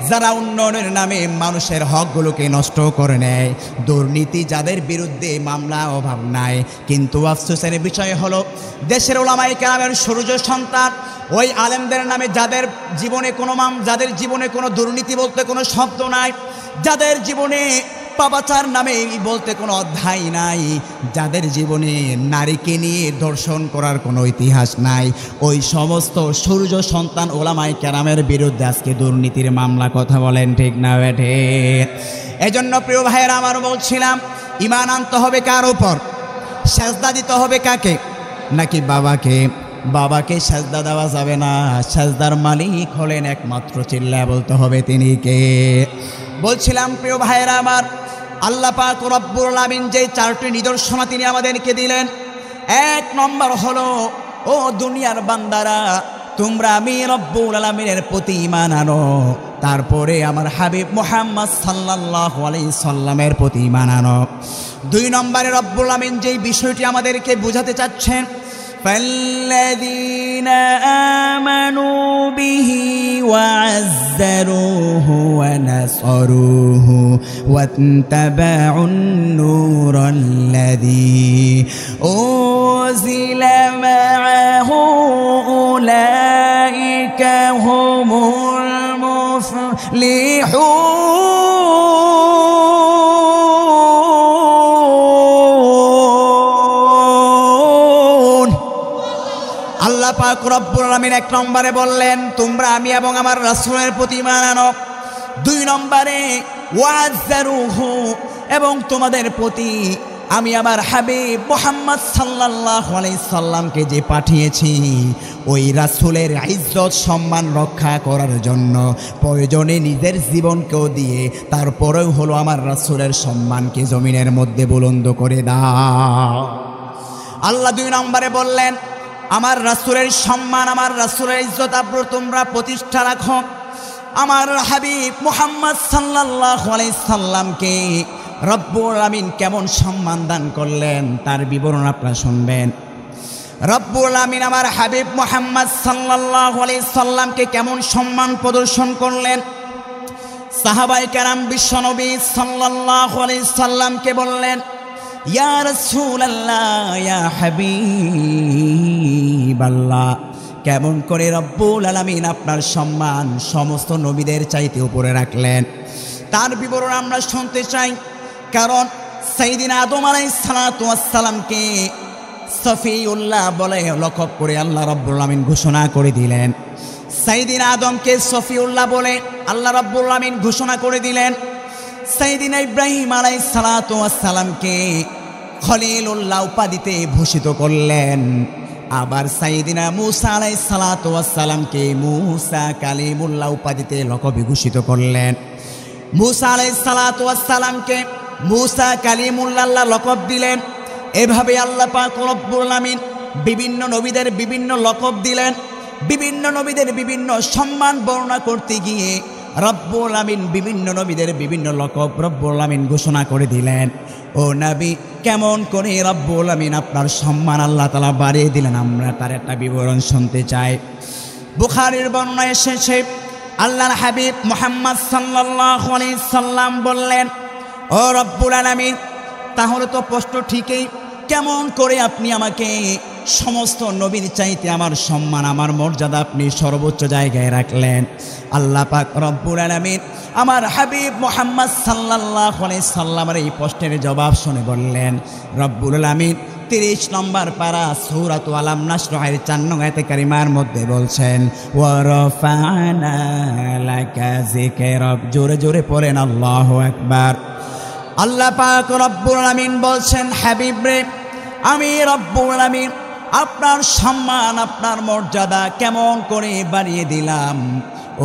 S1: যারা উন্নয়নের নামে মানুষের হকগুলোকে নষ্ট করে নেয়, দুর্নীতি যাদের বিরুদ্ধে মামলা অভাব নাই। কিন্তু আফসোসের বিষয় হলো দেশের উলামায়ে কেরামের সূর্য সন্তান, ওই আলেমদের নামে যাদের জীবনে কোনো দুর্নীতি বলতে কোনো শব্দ নাই, যাদের জীবনে পাপাচার নামে বলতে কোনো অধ্যায় নাই, যাদের জীবনে নারীকে নিয়ে দর্শন করার কোনো ইতিহাস নাই, ওই সমস্ত সূর্য সন্তান ওলামায়ে কেরামের বিরুদ্ধে আজকে দুর্নীতির মামলা, কথা বলেন ঠিক না বেঠে? এজন্য প্রিয় ভাইয়েরা আমার বলছিলাম, ঈমান আনতে হবে কার উপর? সেজদা দিতে হবে কাকে? নাকি বাবাকে? বাবাকে সেজদা দেওয়া যাবে না, সেজদার মালিক হলেন একমাত্র, চিল্লায় বলতে হবে তিনি কে? বলছিলাম প্রিয় ভাইয়েরা আমার, আল্লাহ পাক রব্বুল আমিন যে চারটি নিদর্শন তিনি আমাদেরকে দিলেন, এক নম্বর হলো, ও দুনিয়ার বান্দারা তোমরা আমি রব্বুল আলামিনের প্রতি ঈমান আনো, তারপরে আমার হাবিব মুহাম্মদ সাল্লাল্লাহু আলাইহি সাল্লামের প্রতি ঈমান আনো। দুই নম্বরে রব্বুল আমিন যে বিষয়টি আমাদেরকে বোঝাতে চাচ্ছেন, فالذين آمنوا به وعزروه ونصروه واتبعوا النور الذي أنزل معه أولئك هم المفلحون। আল্লাহ পাক রব্বুল আলামিন এক নম্বরে বললেন তোমরা আমি এবং আমার রাসূলের প্রতি ঈমান আনো। দুই নম্বরে ওয়াজ্জারুহু, এবং তোমাদের প্রতি আমি আমার হাবিব মুহাম্মদ সাল্লাল্লাহু আলাইহি সাল্লামকে যে পাঠিয়েছি, ওই রাসূলের ইজ্জত সম্মান রক্ষা করার জন্য প্রয়োজনে নিজের জীবনকেও দিয়ে তারপরেও হলো আমার রাসূলের সম্মানকে জমিনের মধ্যে বুলন্দ করে দাও। আল্লাহ দুই নম্বরে বললেন আমার রাসূলের সম্মান, আমার রাসূলের ইজ্জত আব্রু তোমরা প্রতিষ্ঠা রাখো। আমার হাবিব মুহাম্মদ সাল্লাল্লাহু আলাইহি সাল্লামকে রব্বুল আমিন কেমন সম্মান দান করলেন তার বিবরণ আপনারা শুনবেন। রব্বুল আমিন আমার হাবিব মুহাম্মদ সাল্লাল্লাহু আলাইহি সাল্লামকে কেমন সম্মান প্রদর্শন করলেন। সাহাবায়ে কেরাম বিশ্বনবী সাল্লাল্লাহু আলাইহি সাল্লামকে বললেন, ইয়া রাসূলুল্লাহ, ইয়া হাবিবাল্লাহ, কেমন করে রব্বুল আলামিন আপনার সম্মান সমস্ত নবীদের চাইতে উপরে রাখলেন, তার বিবরণ আমরা শুনতে চাই। কারণ সাইয়্যিদিনা আদম আলাইহিস সালাতু ওয়াস সালামকে সফিউল্লাহ বলে লকব করে আল্লাহ রাব্বুল আমিন ঘোষণা করে দিলেন। সাইয়্যিদিনা আদমকে সফিউল্লাহ বলে আল্লাহ রাব্বুল আমিন ঘোষণা করে দিলেন। সাইয়্যিদিনা ইব্রাহিম আলাইহিস সালাতু ওয়াস সালামকে খলিলুল্লাহ উপাধিতে ভূষিত করলেন। আবার সাইয়্যিদিনা মূসা আলাইহিস সালাতু ওয়াস সালামকে মূসা কালিমুল্লাহ উপাধিতে লকবে ভূষিত করলেন। মূসা আলাইহিস সালাতু ওয়াস সালামকে মূসা কালিমুল্লাহ লকব দিলেন। এভাবে আল্লাহ পাক রব্বুল আমিন বিভিন্ন নবীদের বিভিন্ন লকব দিলেন। বিভিন্ন নবীদের বিভিন্ন সম্মান বর্ণনা করতে গিয়ে রব্বুল আমিন বিভিন্ন নবীদের বিভিন্ন লকব রব্বুল আমিন ঘোষণা করে দিলেন। ও নবী, কেমন করে রব্বুল আমিন আপনার সম্মান আল্লাহ তাআলা বাড়িয়ে দিলেন, আমরা তার একটা বিবরণ শুনতে চাই। বুখারীর বর্ণনায় এসেছে, আল্লাহর হাবিব মুহাম্মদ সাল্লাল্লাহু আলাইহি সাল্লাম বললেন, ও রব্বুল আলামিন, তাহলে তো প্রশ্ন ঠিকই, কেমন করে আপনি আমাকে সমস্ত নবীর চাইতে আমার সম্মান আমার মর্যাদা আপনি সর্বোচ্চ জায়গায় রাখলেন। আল্লাহ পাক রব্বুল আলামিন আমার হাবিব মুহাম্মদ সাল্লাল্লাহু আলাইহি সাল্লামের এই প্রশ্নের জবাব শুনে বললেন, রব্বুল আলামিন 30 নম্বর পারা সূরাত আলাম নাশরাহের 4 নং আয়াতে কারিমার মধ্যে বলছেন, ওয়া রাফা'না লাকা যিকরাক। জোরে জোরে পড়েন আল্লাহু আকবার। আল্লাহ পাক রব্বুল আলামিন বলছেন, হাবিব রে, আমি রব্বুল আলামিন আপনার সম্মান আপনার মর্যাদা কেমন করে বাড়িয়ে দিলাম।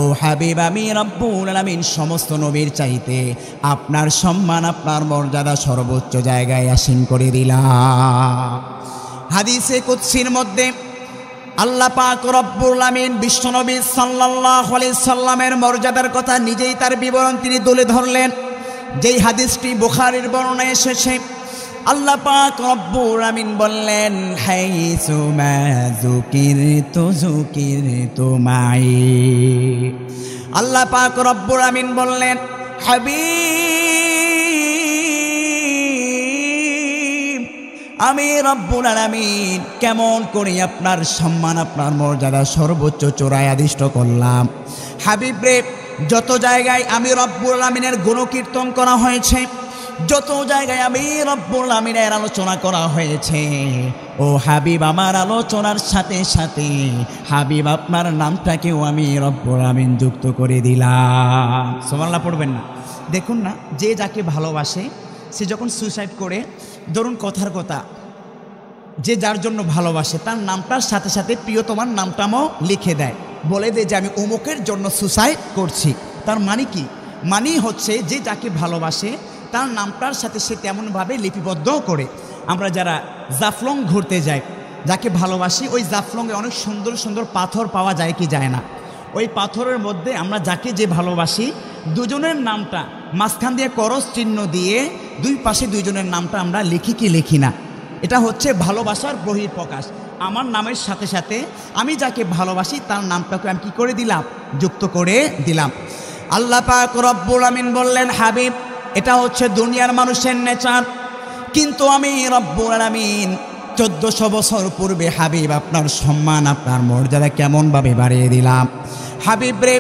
S1: ও হাবিব, আমি রব্বুল আলামিন সমস্ত নবীর চাইতে আপনার সম্মান আপনার মর্যাদা সর্বোচ্চ জায়গায় আসীন করে দিলাম। হাদিসে কুদসির মধ্যে আল্লাহ পাক রব্বুল আলামিন বিশ্বনবী সাল্লাল্লাহু আলাইহি সাল্লামের মর্যাদার কথা নিজেই তার বিবরণ তিনি তুলে ধরলেন। যেই হাদিসটি বুখারীর বর্ণনায় এসেছে, আল্লাহ পাক রব্বুল আমিন বললেন, হাইসু মা যুকিরতু মাই। আল্লাহ পাক রব্বুল আমিন বললেন, হাবিব, আমি রব্বুল আলামিন কেমন করে আপনার সম্মান আপনার মর্যাদা সর্বোচ্চ চূড়ায় আদিষ্ট করলাম। হাবিব রে, যত জায়গায় আমি রব্বুল আলামিনের গুণকীর্তন করা হয়েছে, যত জায়গায় আমি রব্বুল আমিনের আলোচনা করা হয়েছে, ও হাবিব, আমার আলোচনার সাথে সাথে হাবিব আপনার নামটাকেও আমি রব্বুল আমিন যুক্ত করে দিলাম। সুবহানাল্লাহ পড়বেন না? দেখুন না, যে যাকে ভালোবাসে সে যখন সুইসাইড করে, ধরুন কথার কথা, যে যার জন্য ভালোবাসে তার নামটার সাথে সাথে প্রিয়তমার নামটাও লিখে দেয়, বলে দেয় যে আমি অমুকের জন্য সুইসাইড করছি। তার মানে কি? মানে হচ্ছে যে যাকে ভালোবাসে তার নামটার সাথে সে তেমনভাবে লিপিবদ্ধ করে। আমরা যারা জাফলং ঘুরতে যাই, যাকে ভালোবাসি, ওই জাফলংয়ে অনেক সুন্দর সুন্দর পাথর পাওয়া যায় কি যায় না? ওই পাথরের মধ্যে আমরা যাকে যে ভালোবাসি দুজনের নামটা মাঝখান দিয়ে করস চিহ্ন দিয়ে দুই পাশে দুইজনের নামটা আমরা লিখি কি লিখি না? এটা হচ্ছে ভালোবাসার বহিঃপ্রকাশ। আমার নামের সাথে সাথে আমি যাকে ভালোবাসি তার নামটাকে আমি কি করে দিলাম? যুক্ত করে দিলাম। আল্লাহ পাক রব্বুল আমিন বললেন, হাবিব, এটা হচ্ছে দুনিয়ার মানুষের নেচার, কিন্তু আমি রব্বুল আলামিন 1400 বছর পূর্বে হাবিব আপনার সম্মান আপনার মর্যাদা কেমনভাবে বাড়িয়ে দিলাম। হাবিব রে,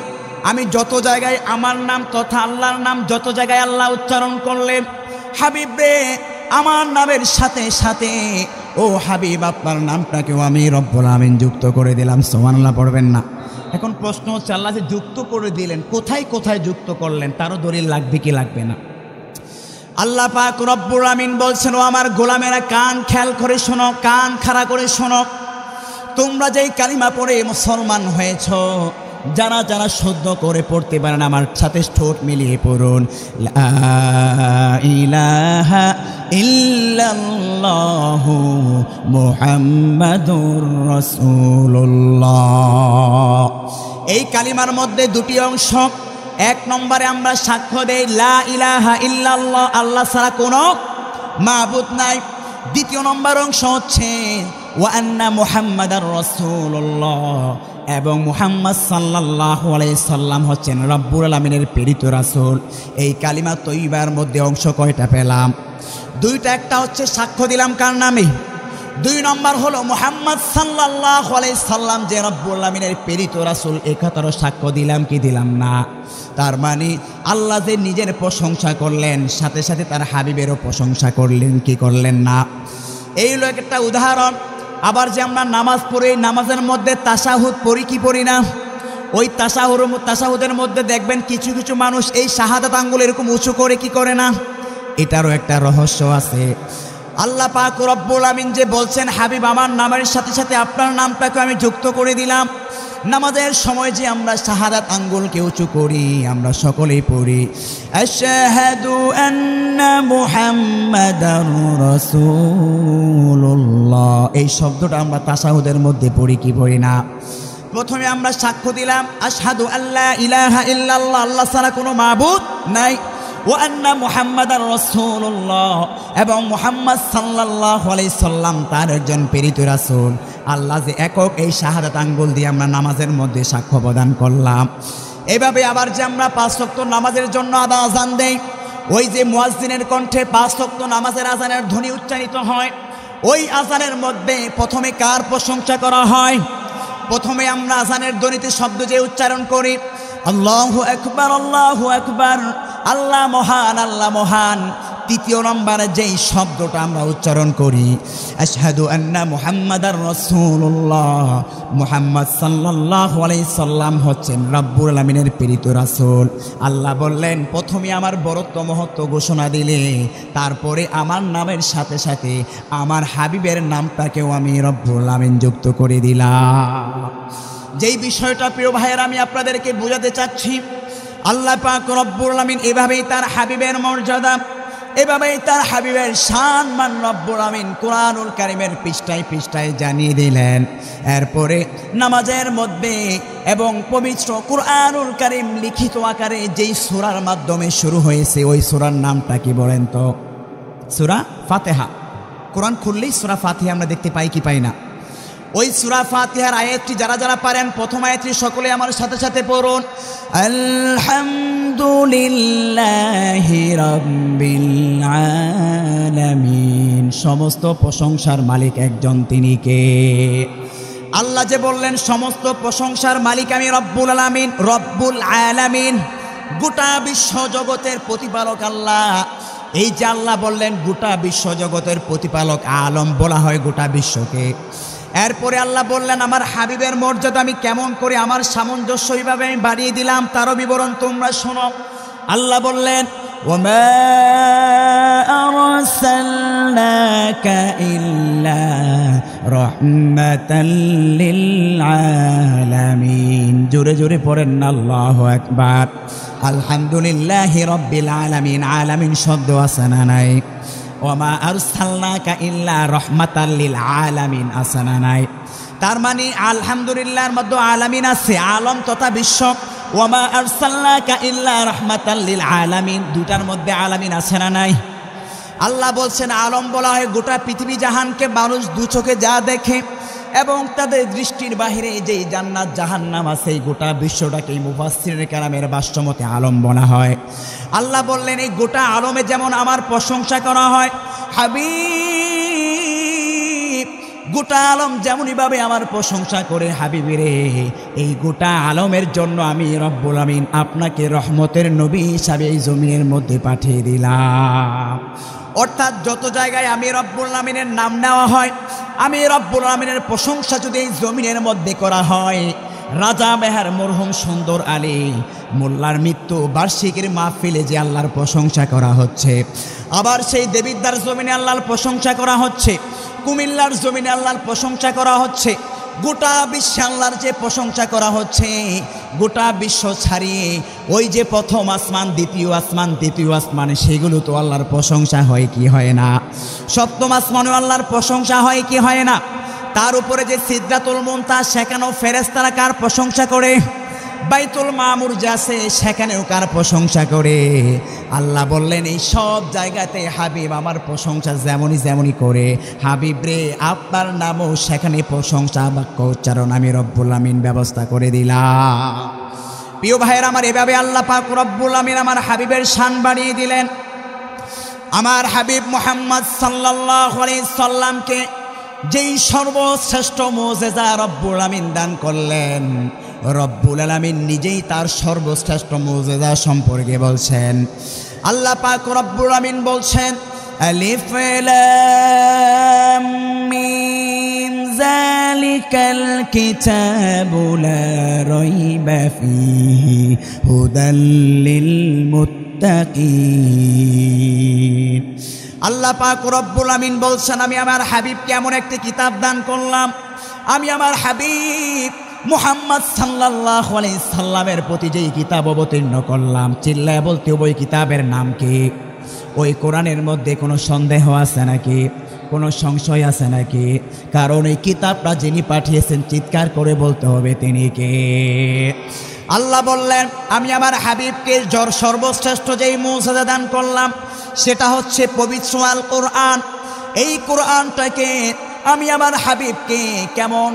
S1: আমি যত জায়গায় আমার নাম তথা আল্লাহর নাম যত জায়গায় আল্লাহ উচ্চারণ করলেন, হাবিব রে, আমার নামের সাথে সাথে ও হাবিব আপনার নামটাকেও আমি রব্বুল আমিন যুক্ত করে দিলাম। সুবহানাল্লাহ পড়বেন না? এখন প্রশ্ন হচ্ছে, আল্লাহ যে যুক্ত করে দিলেন, কোথায় কোথায় যুক্ত করলেন তারও দলিল লাগবে কি লাগবে না? আল্লাহ পাক রব্বুল আমিন বলছেন, ও আমার গোলামেরা, কান খেয়াল করে শোনো, কান খাড়া করে শোনো। তোমরা যেই কালিমা পড়ে মুসলমান হয়েছ, যারা যারা শুদ্ধ করে পড়তে পারেন আমার সাথে ঠোঁট মিলিয়ে পড়ুন, লা ইলাহা ইল্লাল্লাহু মুহাম্মাদুর রাসূলুল্লাহ। এই কালিমার মধ্যে দুটি অংশ। এক নম্বরে আমরা সাক্ষ্য দেই লা ইলাহা ইল্লাল্লাহ, আল্লাহ ছাড়া কোনো মাবুদ নাই। দ্বিতীয় নম্বর অংশ হচ্ছে ওয়া আন্না মুহাম্মাদার রাসূলুল্লাহ, এবং মুহাম্মদ সাল্লাল্লাহু আলাইহি সাল্লাম হচ্ছেন রব্বুল আলামিনের প্রেরিত রাসূল। এই কালিমা তৈয়বার মধ্যে অংশ কয়টা পেলাম? দুইটা। একটা হচ্ছে সাক্ষ্য দিলাম কার নামে? দুই নম্বর হলো মুহাম্মদ সাল্লাল্লাহু আলাইহি সাল্লাম যে রব্বুল আমিনের প্রেরিত রাসূল, এ কথারও সাক্ষ্য দিলাম কি দিলাম না? তার মানে আল্লাহ যে নিজের প্রশংসা করলেন, সাথে সাথে তার হাবিবেরও প্রশংসা করলেন কি করলেন না? এই হলো একটা উদাহরণ। আবার যে আমরা নামাজ পড়ি, নামাজের মধ্যে তাশাহুদ পড়ি কি পড়ি না? ওই তাশাহুদের মধ্যে দেখবেন কিছু কিছু মানুষ এই শাহাদাত আঙ্গুল এরকম উঁচু করে কি করে না? এটারও একটা রহস্য আছে। আল্লাহ পাক রব্বুল আমিন যে বলছেন, হাবিব আমার নামের সাথে সাথে আপনার নামটাকে আমি যুক্ত করে দিলাম। নামাজের সময় যে আমরা শাহাদাত আঙ্গুলকে উঁচু করি, আমরা সকলেই পড়ি আশহাদু আন্না মুহাম্মাদার রাসূলুল্লাহ। এই শব্দটা আমরা তাশাহুদের মধ্যে পড়ি কি পড়ি না? প্রথমে আমরা সাক্ষ্য দিলাম আশহাদু আল্লা ইলাহা ইল্লাল্লাহ, আল্লাহ ছাড়া কোনো মাবুদ নাই, ওয়া আন্না মুহাম্মাদার রাসূলুল্লাহ, এবং মুহাম্মদ সাল্লাল্লাহু আলাইহি সাল্লাম তার একজন প্রেরিত রাসূল। আল্লাহ যে একক, এই শাহাদাত আঙ্গুল দিয়ে আমরা নামাজের মধ্যে সাক্ষ্য প্রদান করলাম। এভাবে আবার যে আমরা 5 ওয়াক্ত নামাজের জন্য আযান দেই, ওই যে মুয়াজ্জিনের কণ্ঠে 5 ওয়াক্ত নামাজের আযানের ধ্বনি উচ্চারিত হয়, ওই আযানের মধ্যে প্রথমে কার প্রশংসা করা হয়? প্রথমে আমরা আযানের ধ্বনিতে শব্দ যে উচ্চারণ করি আল্লাহু আকবার, আল্লাহু আকবার, আল্লাহ মহান, আল্লাহ মহান। তৃতীয় নম্বরে যেই শব্দটা আমরা উচ্চারণ করি আশহাদু আন্না মুহাম্মাদার রাসূলুল্লাহ, মুহাম্মদ সাল্লাল্লাহু আলাইহি সাল্লাম হচ্ছেন রব্বুল আমিনের প্রেরিত রাসূল। আল্লাহ বললেন, প্রথমে আমার বরত্ব মহত্ব ঘোষণা দিলে, তারপরে আমার নামের সাথে সাথে আমার হাবিবের নামটাকেও আমি রব্বুল আমিন যুক্ত করে দিলাম। যেই বিষয়টা প্রিয় ভাইয়েরা আমি আপনাদেরকে বোঝাতে চাচ্ছি, আল্লাহ পাক রব্বুল আমিন এভাবেই তার হাবিবের মর্যাদা, এভাবেই তার হাবিবের শান মান রব্বুল আমিন কোরআনুল কারীমের পৃষ্ঠায় পৃষ্ঠায় জানিয়ে দিলেন। এরপরে নামাজের মধ্যে এবং পবিত্র কোরআনুল কারীম লিখিত আকারে যেই সূরার মাধ্যমে শুরু হয়েছে, ওই সূরার নামটা কি বলেন তো? সূরা ফাতিহা। কোরআন খুললেই সূরা ফাতিহা আমরা দেখতে পাই কি পাই না? ওই সূরা ফাতিহার আয়াতটি যারা যারা পারেন, প্রথম আয়াতটি সকলে আমার সাথে সাথে পড়ুন আলহামদুলিল্লাহি রাব্বিল আলামিন। সমস্ত প্রশংসার মালিক একজন, তিনি কে? আল্লাহ যে বললেন সমস্ত প্রশংসার মালিক আমি রব্বুল আলামিন, রব্বুল আলামিন, গোটা বিশ্ব জগতের প্রতিপালক আল্লাহ। এই যে আল্লাহ বললেন গোটা বিশ্ব জগতের প্রতিপালক, আলম বলা হয় গোটা বিশ্বকে। এরপরে আল্লাহ বললেন আমার হাবিবের মর্যাদা আমি কেমন করে আমার সামঞ্জস্য এইভাবে আমি বাড়িয়ে দিলাম, তারও বিবরণ তোমরা শোনো। আল্লাহ বললেন ওয়ামা আরসালনাকা ইল্লা রাহমাতাল লিল আলামিন। জোরে জোরে পড়েন না আল্লাহু আকবার। আলহামদুলিল্লাহি রাব্বিল আলামিন, আলামিন শব্দ আছে না নাই? ওয়ামা আরসালনাকা ইল্লা রাহমাতাল লিল আলামিন আছে না নাই? তার মানে আলহামদুলিল্লাহর মধ্যে আলামিন আছে, আলম তথা বিশ্ব। ওয়ামা আরসালনাকা ইল্লা রাহমাতাল লিল আলামিন, দুটার মধ্যে আলামিন আছে না নাই? আল্লাহ বলছেন আলম বলা হয় গোটা পৃথিবী জাহানকে মানুষ দু চোখে যা দেখে এবং তাদের দৃষ্টির বাহিরে যেই জান্নাত জাহান্নাম আছে, এই গোটা বিশ্বটাকে মুফাসসিরিনে কেরামের ভাষ্যমতে আলম বলা হয়। আল্লাহ বললেন এই গোটা আলমে যেমন আমার প্রশংসা করা হয়, হাবিব গোটা আলম যেমনইভাবে আমার প্রশংসা করে হাবিবিরে, এই গোটা আলমের জন্য আমি রব্বুল আমিন আপনাকে রহমতের নবী হিসাবে এই জমিনের মধ্যে পাঠিয়ে দিলাম। অর্থাৎ যত জায়গায় আমি রব্বুল আমিনের নাম নেওয়া হয়, আমি রব্বুল আমিনের প্রশংসা যদি এই জমিনের মধ্যে করা হয়, রাজা মেহের মরহুম সুন্দর আলী মোল্লার মৃত্যু বার্ষিকীর মাহফিলে যে আল্লাহর প্রশংসা করা হচ্ছে, আবার সেই দেবিদ্দার জমিনে আল্লাহর প্রশংসা করা হচ্ছে, কুমিল্লার জমিনে আল্লাহর প্রশংসা করা হচ্ছে, গোটা বিশ্বে আল্লাহর যে প্রশংসা করা হচ্ছে, গোটা বিশ্ব ছাড়িয়ে ওই যে প্রথম আসমান, দ্বিতীয় আসমান, তৃতীয় আসমান, সেগুলো তো আল্লাহর প্রশংসা হয় কি হয় না? সপ্তম আসমানেও আল্লাহর প্রশংসা হয় কি হয় না? তার উপরে যে সিদরাতুল মুনতাহা, সেখানেও ফেরেশতারা কার প্রশংসা করে? বাইতুল মামুর যে আছে সেখানেও কার প্রশংসা করে? আল্লাহ বললেন এই সব জায়গাতে হাবিব আমার প্রশংসা যেমনই যেমনই করে, হাবিব রে আপনার নামও সেখানে প্রশংসা বাক্য উচ্চারণ আমি রব্বুল আমিন ব্যবস্থা করে দিলাম। প্রিয় ভাইয়ের আমার, এভাবে আল্লাহ পাক রব্বুল আমিন আমার হাবিবের শান বাড়িয়ে দিলেন। আমার হাবিব মুহাম্মদ সাল্লাল্লাহু আলাইহি সাল্লামকে যেই সর্বশ্রেষ্ঠ মুজিজা রব্বুল আমিন দান করলেন, রব্বুল আলামিন নিজেই তার সর্বশ্রেষ্ঠ মুজিজা সম্পর্কে বলছেন। আল্লাহ পাক রব্বুল আমিন বলছেন, আলিফ লাম মিম যালিকাল কিতাবু লা রাইবা ফীহি হুদাল লিল মুত্তাকিন। আল্লাহ পাক রব্বুল আমিন বলছেন, আমি আমার হাবিবকে এমন একটি কিতাব দান করলাম, আমি আমার হাবিব মুহাম্মদ সাল্লাল্লাহু আলাইহি সাল্লামের প্রতি যেই কিতাব অবতীর্ণ করলাম, চিল্লায় বলতে ওই কিতাবের নাম কি? ওই কোরআনের মধ্যে কোনো সন্দেহ আছে নাকি? কোনো সংশয় আছে নাকি? কারণ এই কিতাবটা যিনি পাঠিয়েছেন, চিৎকার করে বলতে হবে তিনি কে? আল্লাহ বললেন, আমি আমার হাবিবকে সর্বশ্রেষ্ঠ যেই মুজিজা দান করলাম সেটা হচ্ছে পবিত্র আল কোরআন। এই কোরআনটাকে আমি আমার হাবিবকে কেমন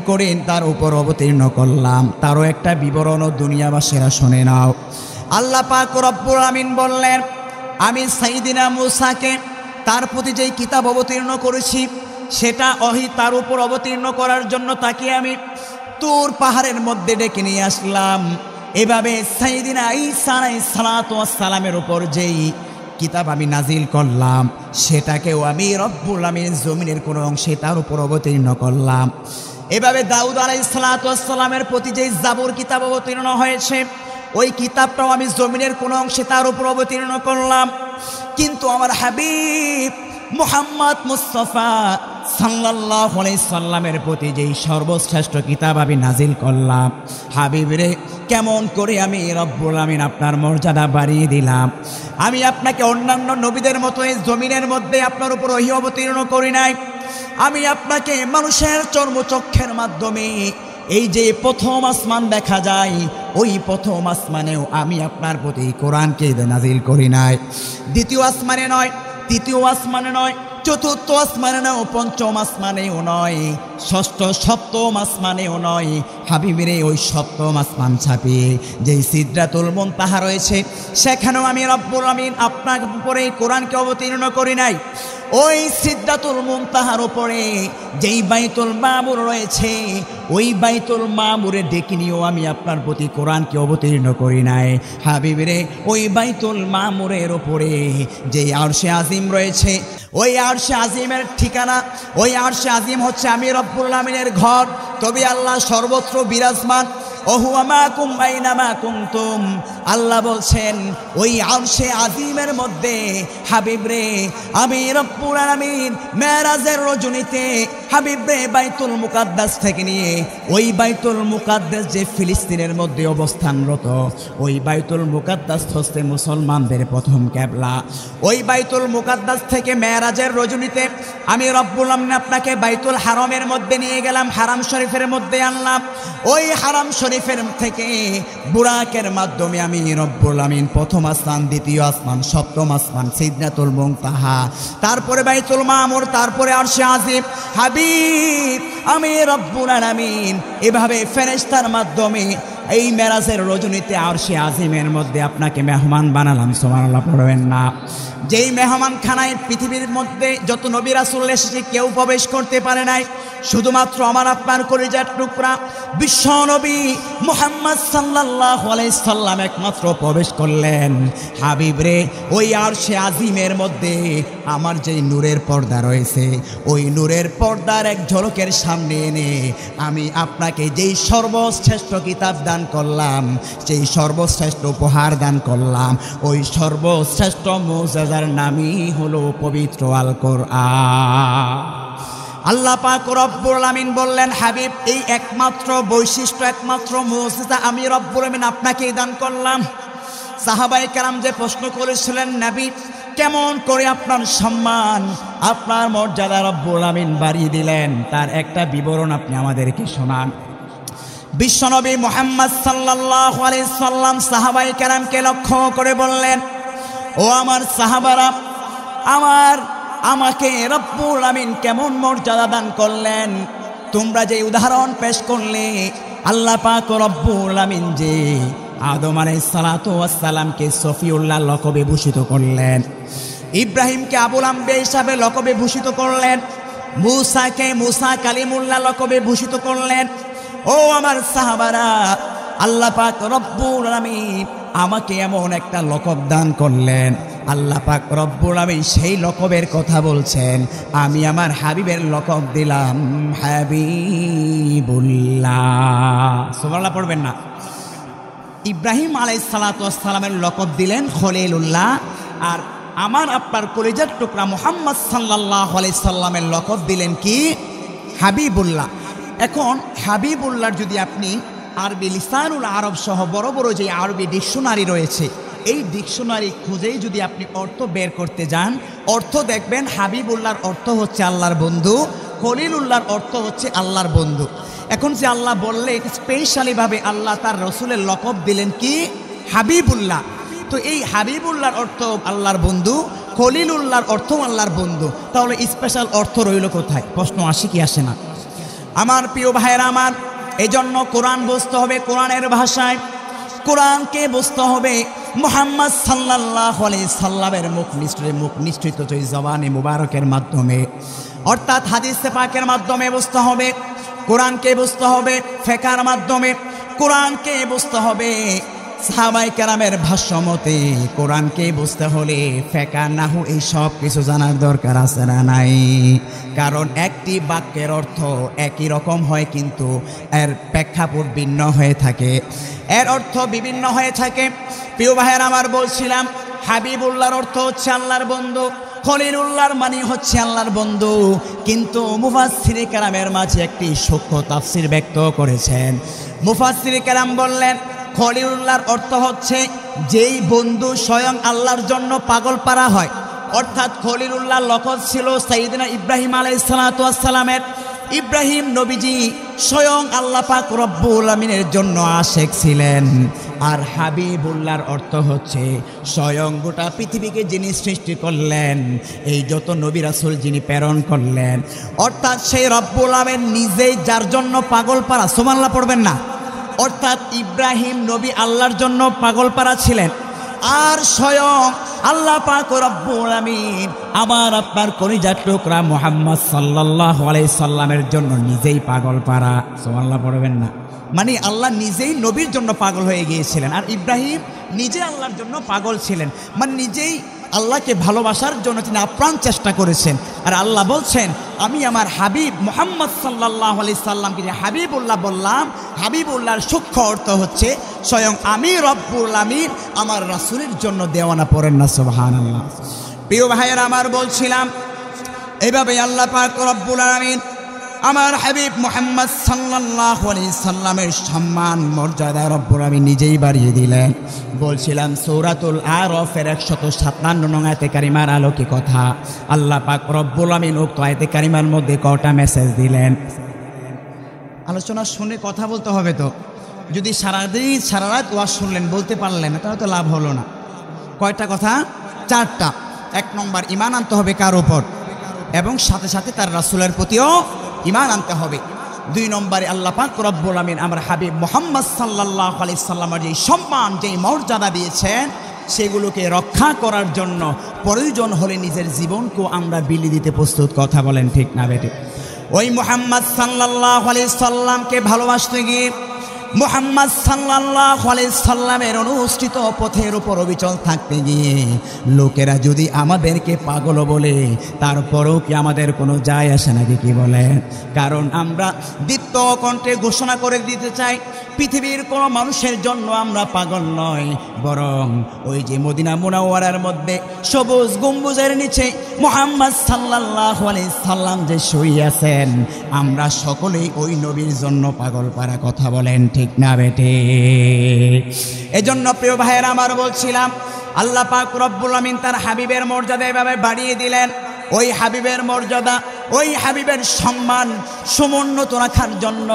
S1: করে তার উপর অবতীর্ণ করলাম, তারও একটা বিবরণ দুনিয়াবাসীরা শুনে নাও। আল্লাহ পাক রব্বুল আমিন বললেন, আমি সাইয়্যিদিনা মূসাকে তার প্রতি যেই কিতাব অবতীর্ণ করেছি সেটা তার উপর অবতীর্ণ করার জন্য তাকে আমি তুর পাহাড়ের মধ্যে ডেকে নিয়ে আসলাম। এভাবে সাইয়্যিদিনা ঈসা আলাইহিস সালাতু ওয়াস সালামের উপর যেই কিতাব আমি নাজিল করলাম সেটাকেও আমি রব্বুল আমিন জমিনের কোনো অংশে তার উপর অবতীর্ণ করলাম। এভাবে দাউদ আলাইহিস সালাতু ওয়াস সালামের প্রতি যেই জাবুর কিতাব অবতীর্ণ হয়েছে ওই কিতাবটাও আমি জমিনের কোনো অংশে তার উপর অবতীর্ণ করলাম। কিন্তু আমার হাবিব মুহাম্মদ মুস্তাফা সাল্লাল্লাহু আলাইহি সাল্লামের প্রতি যেই সর্বশ্রেষ্ঠ কিতাব আমি নাজিল করলাম, হাবিবরে কেমন করে আমি রব্বুল আমিন আপনার মর্যাদা বাড়িয়ে দিলাম। আমি আপনাকে অন্যান্য নবীদের মতো এই জমিনের মধ্যে আপনার উপর ওহী অবতীর্ণ করি নাই। আমি আপনাকে মানুষের চর্মচক্ষের মাধ্যমে এই যে প্রথম আসমান দেখা যায় ওই প্রথম আসমানেও আমি আপনার প্রতি কোরআনকে নাজিল করি নাই। দ্বিতীয় আসমানে নয়, তৃতীয় আসমানে নয়, চতুর্থ আসমানে নয়, পঞ্চম আসমানেও নয়, ষষ্ঠ সপ্তম আসমানেও নয়। হাবিবের ওই সপ্তম আসমান ছাপিয়ে যেই সিদরাতুল মুনতাহা রয়েছে সেখানেও আমি রব্বুল আমিন আপনার উপরে কোরআনকে অবতীর্ণ করি নাই। ওই সিদরাতুল মুনতাহার উপরে যেই বাইতুল মামুর রয়েছে ওই বাইতুল মামুরে ডেকে নিয়েও আমি আপনার প্রতি কোরআনকে অবতীর্ণ করি নাই। হাবিবের ওই বাইতুল মামুরের উপরে যেই আরশে আজিম রয়েছে ওই আরশে আজিমের ঠিকানা, ওই আরশে আজিম হচ্ছে আমি রব্বুল আমিনের ঘর। তবে আল্লাহ সর্বত্র বিরাজমান। ওহুয়া মাকুম আইনামা কুনতুম। আল্লাহ বলছেন ওই আরশে আজিমের মধ্যে হাবিব রে আমি রব্বুল আমিন মেরাজের রজনীতে হাবিব রে বাইতুল মুকাদ্দাস থেকে নিয়ে ওই বাইতুল মুকাদ্দাস যে ফিলিস্তিনের মধ্যে অবস্থানরত, ওই বাইতুল মুকাদ্দাস হচ্ছে মুসলমানদের প্রথম কিবলা। ওই বাইতুল মুকাদ্দাস থেকে মেরাজের রজনীতে আমি রব্বুল আমিন আপনাকে বাইতুল হারামের মধ্যে নিয়ে গেলাম, হারাম শরীফের মধ্যে আনলাম। ওই হারাম শরীফের থেকে বুরাকের মাধ্যমে আমি রব্বুল আমিন প্রথম আসমান, দ্বিতীয় আসমান, সপ্তম আসমান, সিদরাতুল মুনতাহা, তারপরে বাইতুল মামুর, তারপরে আরশে আজিম। হাবিব আমি রব্বুল আমিন এভাবে ফেরেশতার মাধ্যমে এই মেরাজের রজনীতে আরশে আজিমের মধ্যে আপনাকে মেহমান বানালাম। সুবহানাল্লাহ পড়বেন না? যেই মেহমানখানায় পৃথিবীর মধ্যে যত নবী রাসূল এসেছে কেউ প্রবেশ করতে পারে নাই, শুধুমাত্র আমার আপনার কলিজার টুকরা বিশ্ব নবী মুহাম্মদ সাল্লাল্লাহু আলাইহি সাল্লাম একমাত্র প্রবেশ করলেন। হাবিব রে ওই আরশে আজিমের মধ্যে আমার যেই নূরের পর্দা রয়েছে ওই নূরের পর্দার এক ঝলকের সামনে এনে আমি আপনাকে যেই সর্বশ্রেষ্ঠ কিতাব দান করলাম, যেই সর্বশ্রেষ্ঠ উপহার দান করলাম, ওই সর্বশ্রেষ্ঠ মুজিজার নামই হলো পবিত্র আল কোরআন। আল্লাহ পাক রব্বুল আমিন বললেন, হাবিব এই একমাত্র বৈশিষ্ট্য, একমাত্র মুজিজা আমি রব্বুল আমিন আপনাকেই দান করলাম। সাহাবায়ে কেরাম যে প্রশ্ন করেছিলেন, নবী কেমন করে আপনার সম্মান, আপনার মর্যাদা রব্বুল আমিন বাড়িয়ে দিলেন, তার একটা বিবরণ আপনি আমাদেরকে শোনান। বিশ্বনবী মুহাম্মদ সাল্লাল্লাহু আলাইহি সাল্লাম সাহাবায়ে কেরামকে লক্ষ্য করে বললেন, ও আমার সাহাবারা, আমাকে রব্বুল আমিন কেমন মর্যাদা দান করলেন। তোমরা যে উদাহরণ পেশ করলে, আল্লাহ পাক রব্বুল আমিন যে আদম আলাইহিস সালাতু ওয়াস সালামকে সফিউল্লাহ লকবে ভূষিত করলেন, ইব্রাহিমকে আবুল আম্বিয়া হিসাবে লকবে ভূষিত করলেন, মূসাকে মূসা কালিমুল্লাহ লকবে ভূষিত করলেন। ও আমার সাহাবারা, আল্লাহ পাক রব্বুল আলামিন আমাকে এমন একটা লকব দান করলেন। আল্লাহ পাক রব্বুল আলামিন সেই লকবের কথা বলছেন, আমি আমার হাবিবের লকব দিলাম হাবিবুল্লাহ। সুবহানাল্লাহ পড়বেন না? ইব্রাহিম আলাইহিস সালাতু ওয়াস সালামের লকব দিলেন খলিলুল্লাহ, আর আমার আপনার কলিজার টুকরা মুহাম্মদ সাল্লাল্লাহু আলাইহি সাল্লামের লকব দিলেন কি? হাবিবুল্লাহ। এখন হাবিবুল্লাহর যদি আপনি আরবি লিসানুল আরব সহ বড় বড় যে আরবি ডিকশনারি রয়েছে, এই ডিকশনারি খুঁজেই যদি আপনি অর্থ বের করতে যান, অর্থ দেখবেন হাবিবুল্লাহর অর্থ হচ্ছে আল্লাহর বন্ধু, খলিলুল্লাহর অর্থ হচ্ছে আল্লাহর বন্ধু। এখন যে আল্লাহ বললেন স্পেশালিভাবে আল্লাহ তার রসুলের লকব দিলেন কি? হাবিবুল্লাহ। তো এই হাবিবুল্লাহর অর্থ আল্লাহর বন্ধু, খলিলুল্লাহর অর্থ আল্লাহর বন্ধু, তাহলে স্পেশাল অর্থ রইল কোথায়? প্রশ্ন আসে কি আসে না? আমার প্রিয় ভাইয়েরা আমার, এই জন্য কোরআন বুঝতে হবে কোরআনের ভাষায়, কোরআনকে বুঝতে হবে মুহাম্মদ সাল্লাল্লাহু আলাইহি সাল্লামের মুখ নিঃসৃত জবানে মুবারকের মাধ্যমে, অর্থাৎ হাদিসে পাকের মাধ্যমে বুঝতে হবে। কোরআনকে বুঝতে হবে ফিকহের মাধ্যমে, কোরআনকে বুঝতে হবে সাহাবায়ে কেরামের ভাষ্যমতে। কোরআনকে বুঝতে হলে ফিকহ নাহু এই সব কিছু জানার দরকার আছে না নাই? কারণ একটি বাক্যের অর্থ একই রকম হয়, কিন্তু এর প্রেক্ষাপট ভিন্ন হয়ে থাকে, এর অর্থ বিভিন্ন হয়ে থাকে। প্রিয় ভাইয়ের আমার, বলছিলাম হাবিবুল্লাহর অর্থ হচ্ছে আল্লাহর বন্ধু, খলিলুল্লাহর মানে হচ্ছে আল্লাহর বন্ধু। কিন্তু মুফাসসিরে কেরামের মাঝে একটি সূক্ষ্ম তাফসীর ব্যক্ত করেছেন। মুফাসসিরে কেরাম বললেন খলিলুল্লাহর অর্থ হচ্ছে যেই বন্ধু স্বয়ং আল্লাহর জন্য পাগল পারা হয়, অর্থাৎ খলিলুল্লাহ লকব ছিল সাইয়েদনা ইব্রাহিম আলাইহিস সালাতু ওয়াস সালামের। ইব্রাহিম নবীজি স্বয়ং আল্লাহ পাক রব্বুল আমিনের জন্য আশেক ছিলেন। আর হাবিবুল্লাহর অর্থ হচ্ছে স্বয়ং গোটা পৃথিবীকে যিনি সৃষ্টি করলেন, এই যত নবী রাসূল যিনি প্রেরণ করলেন, অর্থাৎ সেই রব্বুল আমিন নিজেই যার জন্য পাগল পারা। সুবহানাল্লাহ পড়বেন না? অর্থাৎ ইব্রাহিম নবী আল্লাহর জন্য পাগল পারা ছিলেন, আর স্বয়ং আল্লাহ পাক রব্বুল আমিন আমার আপনার কলিজার টুকরা মুহাম্মদ সাল্লাল্লাহু আলাইহি সাল্লামের জন্য নিজেই পাগল পারা। সুবহানাল্লাহ পড়বেন না? মানে আল্লাহ নিজেই নবীর জন্য পাগল হয়ে গিয়েছিলেন, আর ইব্রাহিম নিজে আল্লাহর জন্য পাগল ছিলেন, মানে নিজেই আল্লাহকে ভালোবাসার জন্য তিনি আপ্রাণ চেষ্টা করেছেন। আর আল্লাহ বলছেন আমি আমার হাবিব মুহাম্মদ সাল্লাল্লাহু আলাইহি সাল্লামকে যে হাবিবুল্লাহ বললাম, হাবিবুল্লাহর সূক্ষ্ম অর্থ হচ্ছে স্বয়ং আমি রব্বুল আমিন আমার রাসূলের জন্য দেওয়ানা। পড়েন না সুবহানাল্লাহ? প্রিয় ভাইয়েরা আমার, বলছিলাম এইভাবে আল্লাহ পাক রব্বুল আমিন আমার হাবিব মুহাম্মদ সাল্লাল্লাহু আলাইহি সাল্লামের সম্মান মর্যাদা রব্বুল আমিন নিজেই বাড়িয়ে দিলেন। বলছিলাম সূরাতুল আরাফের 157 নং আয়াতে কারিমার আলোকে কথা আল্লাহ পাক রব্বুল আমিন উক্ত আয়াতে কারিমার মধ্যে কয়টা মেসেজ দিলেন? আলোচনা শুনে কথা বলতে হবে। তো যদি সারা রাত ওয়াজ শুনলেন বলতে পারলেন না, তাহলে তো লাভ হলো না। কয়টা কথা? 4টা। 1 নম্বর, ঈমান আনতে হবে কার উপর, এবং সাথে সাথে তার রাসূলের প্রতিও ঈমান আনতে হবে। 2 নম্বরে আল্লাহ পাক রব্বুল আমিন আমার হাবিব মুহাম্মদ সাল্লাল্লাহু আলাইহি সাল্লামের যেই সম্মান যেই মর্যাদা দিয়েছেন, সেগুলোকে রক্ষা করার জন্য প্রয়োজন হলে নিজের জীবনকেও আমরা বিলি দিতে প্রস্তুত। কথা বলেন ঠিক না বেটে? ওই মুহাম্মদ সাল্লাল্লাহু আলাইহি সাল্লামকে ভালোবাসতে গিয়ে, মুহাম্মদ সাল্লাল্লাহু আলাইহি সাল্লামের অনুষ্ঠিত পথের উপর অবিচল থাকতে গিয়ে লোকেরা যদি আমাদেরকে পাগল বলে, তারপরেও কি আমাদের কোনো যায় আসে নাকি? কি বলে? কারণ আমরা দীপ্ত কণ্ঠে ঘোষণা করে দিতে চাই পৃথিবীর কোনো মানুষের জন্য আমরা পাগল নয়, বরং ওই যে মদিনা মুনাওয়ারার মধ্যে সবুজ গম্বুজের নিচে মুহাম্মদ সাল্লাল্লাহু আলাইহি সাল্লাম যে শুয়ে আছেন, আমরা সকলেই ওই নবীর জন্য পাগল পারা। কথা বলেন ঠিক না বেটে? এজন্য প্রিয় ভাইয়েরা আমার, বলছিলাম আল্লাহ পাক রব্বুল আমিন তার হাবিবের মর্যাদা এভাবে বাড়িয়ে দিলেন। ওই হাবিবের মর্যাদা, ওই হাবিবের সম্মান সমুন্নত রাখার জন্য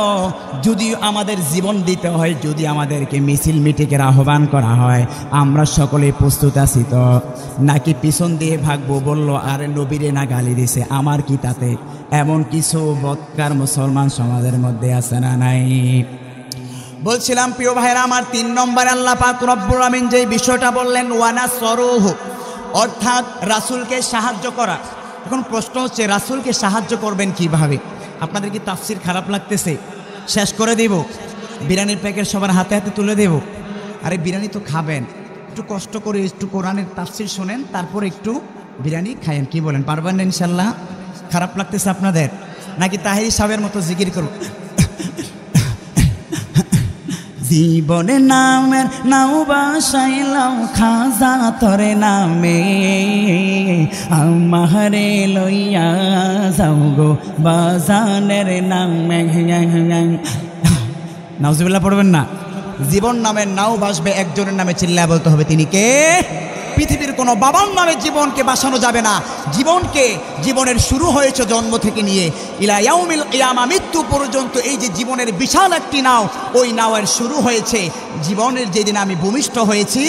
S1: যদি আমাদের জীবন দিতে হয়, যদি আমাদেরকে মিছিল মিটিংয়ের আহ্বান করা হয়, আমরা সকলে প্রস্তুত আছি তো? নাকি পিছন দিয়ে ভাগবো? বললো আরে নবীরে না গালি দিছে, আমার কি তাতে? এমন কিছু বদকার মুসলমান সমাজের মধ্যে আছে না নাই? বলছিলাম প্রিয় ভাইরা আমার, 3 নম্বরে আল্লাহ পাক রব্বুল আমিন যে বিষয়টা বললেন ওয়ানাসরুহু, অর্থাৎ রাসূলকে সাহায্য করা। এখন প্রশ্ন হচ্ছে রাসূলকে সাহায্য করবেন কিভাবে? আপনাদের কি তাফসির খারাপ লাগতেছে? শেষ করে দেব, বিরিয়ানির প্যাকেট সবার হাতে হাতে তুলে দেব। আরে বিরিয়ানি তো খাবেন, একটু কষ্ট করে একটু কোরআনের তাফসির শোনেন, তারপর একটু বিরিয়ানি খায়েন। কি বলেন, পারবেন না ইনশাল্লাহ? খারাপ লাগতেছে আপনাদের? নাকি তাহেরি সাহেবের মতো জিকির করুন? জীবনে নামের নাও বাসাইলাম খাজা তরে নামে, আমারে লইয়া যাও গো বাজানের নামে। নাউজুবিল্লাহ পড়বেন না। জীবন নামের নাও ভাসবে একজনের নামে, চিল্লায় বলতে হবে তিনি কে? পৃথিবীর কোনো বাবার নামে জীবনকে বাসানো যাবে না। জীবনের শুরু হয়েছে জন্ম থেকে নিয়ে ইলা ইয়াউমিল কিয়ামা, মৃত্যু পর্যন্ত। এই যে জীবনের বিশাল একটি নাও, ওই নাওয়ের শুরু হয়েছে জীবনের যেদিন আমি ভূমিষ্ঠ হয়েছি,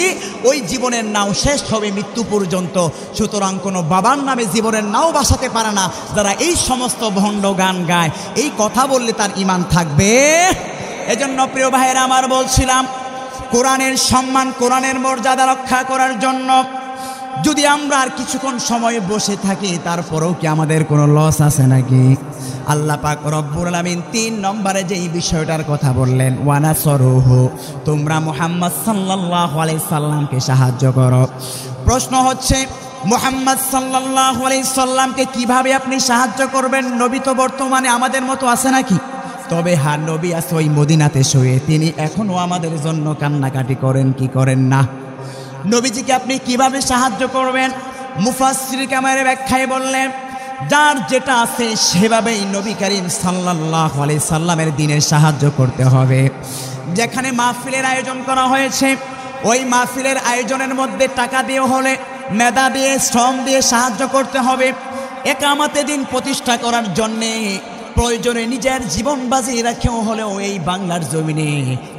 S1: ওই জীবনের নাও শেষ হবে মৃত্যু পর্যন্ত। সুতরাং কোনো বাবার নামে জীবনের নাও বাসাতে পারে না। যারা এই সমস্ত ভণ্ড গান গায়, এই কথা বললে তার ঈমান থাকবে? এজন্য প্রিয় ভাইয়েরা আমার, বলছিলাম কোরআনের সম্মান, কোরআনের মর্যাদা রক্ষা করার জন্য যদি আমরা আর কিছুক্ষণ সময় বসে থাকি, তারপরেও কি আমাদের কোনো লস আছে নাকি? আল্লাহ পাক রব্বুল আলামিন 3 নম্বরে যেই বিষয়টার কথা বললেন, ওয়ানাসরুহু, তোমরা মুহাম্মদ সাল্লাল্লাহু আলাইহি সাল্লামকে সাহায্য করো। প্রশ্ন হচ্ছে মুহাম্মদ সাল্লাল্লাহু আলাইহি সাল্লামকে কিভাবে আপনি সাহায্য করবেন? নবী তো বর্তমানে আমাদের মতো আছে নাকি? তবে হ্যাঁ, নবী আছে ওই মদিনাতে শুয়ে, তিনি এখনও আমাদের জন্য কান্নাকাটি করেন কি করেন না? নবীজিকে আপনি কিভাবে সাহায্য করবেন? মুফাসসির কেরামের ব্যাখ্যায় বললেন, যার যেটা আছে সেভাবেই নবী করিম সাল্লাল্লাহু আলাইহি সাল্লামের দ্বীনের সাহায্য করতে হবে। যেখানে মাহফিলের আয়োজন করা হয়েছে, ওই মাহফিলের আয়োজনের মধ্যে টাকা দিয়ে হলে, মেধা দিয়ে, শ্রম দিয়ে সাহায্য করতে হবে। একামতে দিন প্রতিষ্ঠা করার জন্যে প্রয়োজনে নিজের জীবন বাজি রাখেও হলেও এই বাংলার জমিনে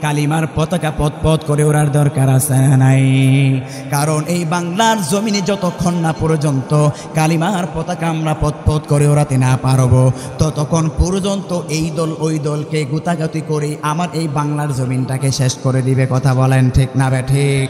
S1: কালিমার পতাকা পথ করে ওড়ার দরকার আছে নাই? কারণ এই বাংলার জমিনে যতক্ষণ না পর্যন্ত কালিমার পতাকা আমরা পথ করে ওড়াতে না পারবো, ততক্ষণ পর্যন্ত এই দল ওই দলকে গুতাগুতি করে আমার এই বাংলার জমিনটাকে শেষ করে দিবে। কথা বলেন ঠিক না বে ঠিক?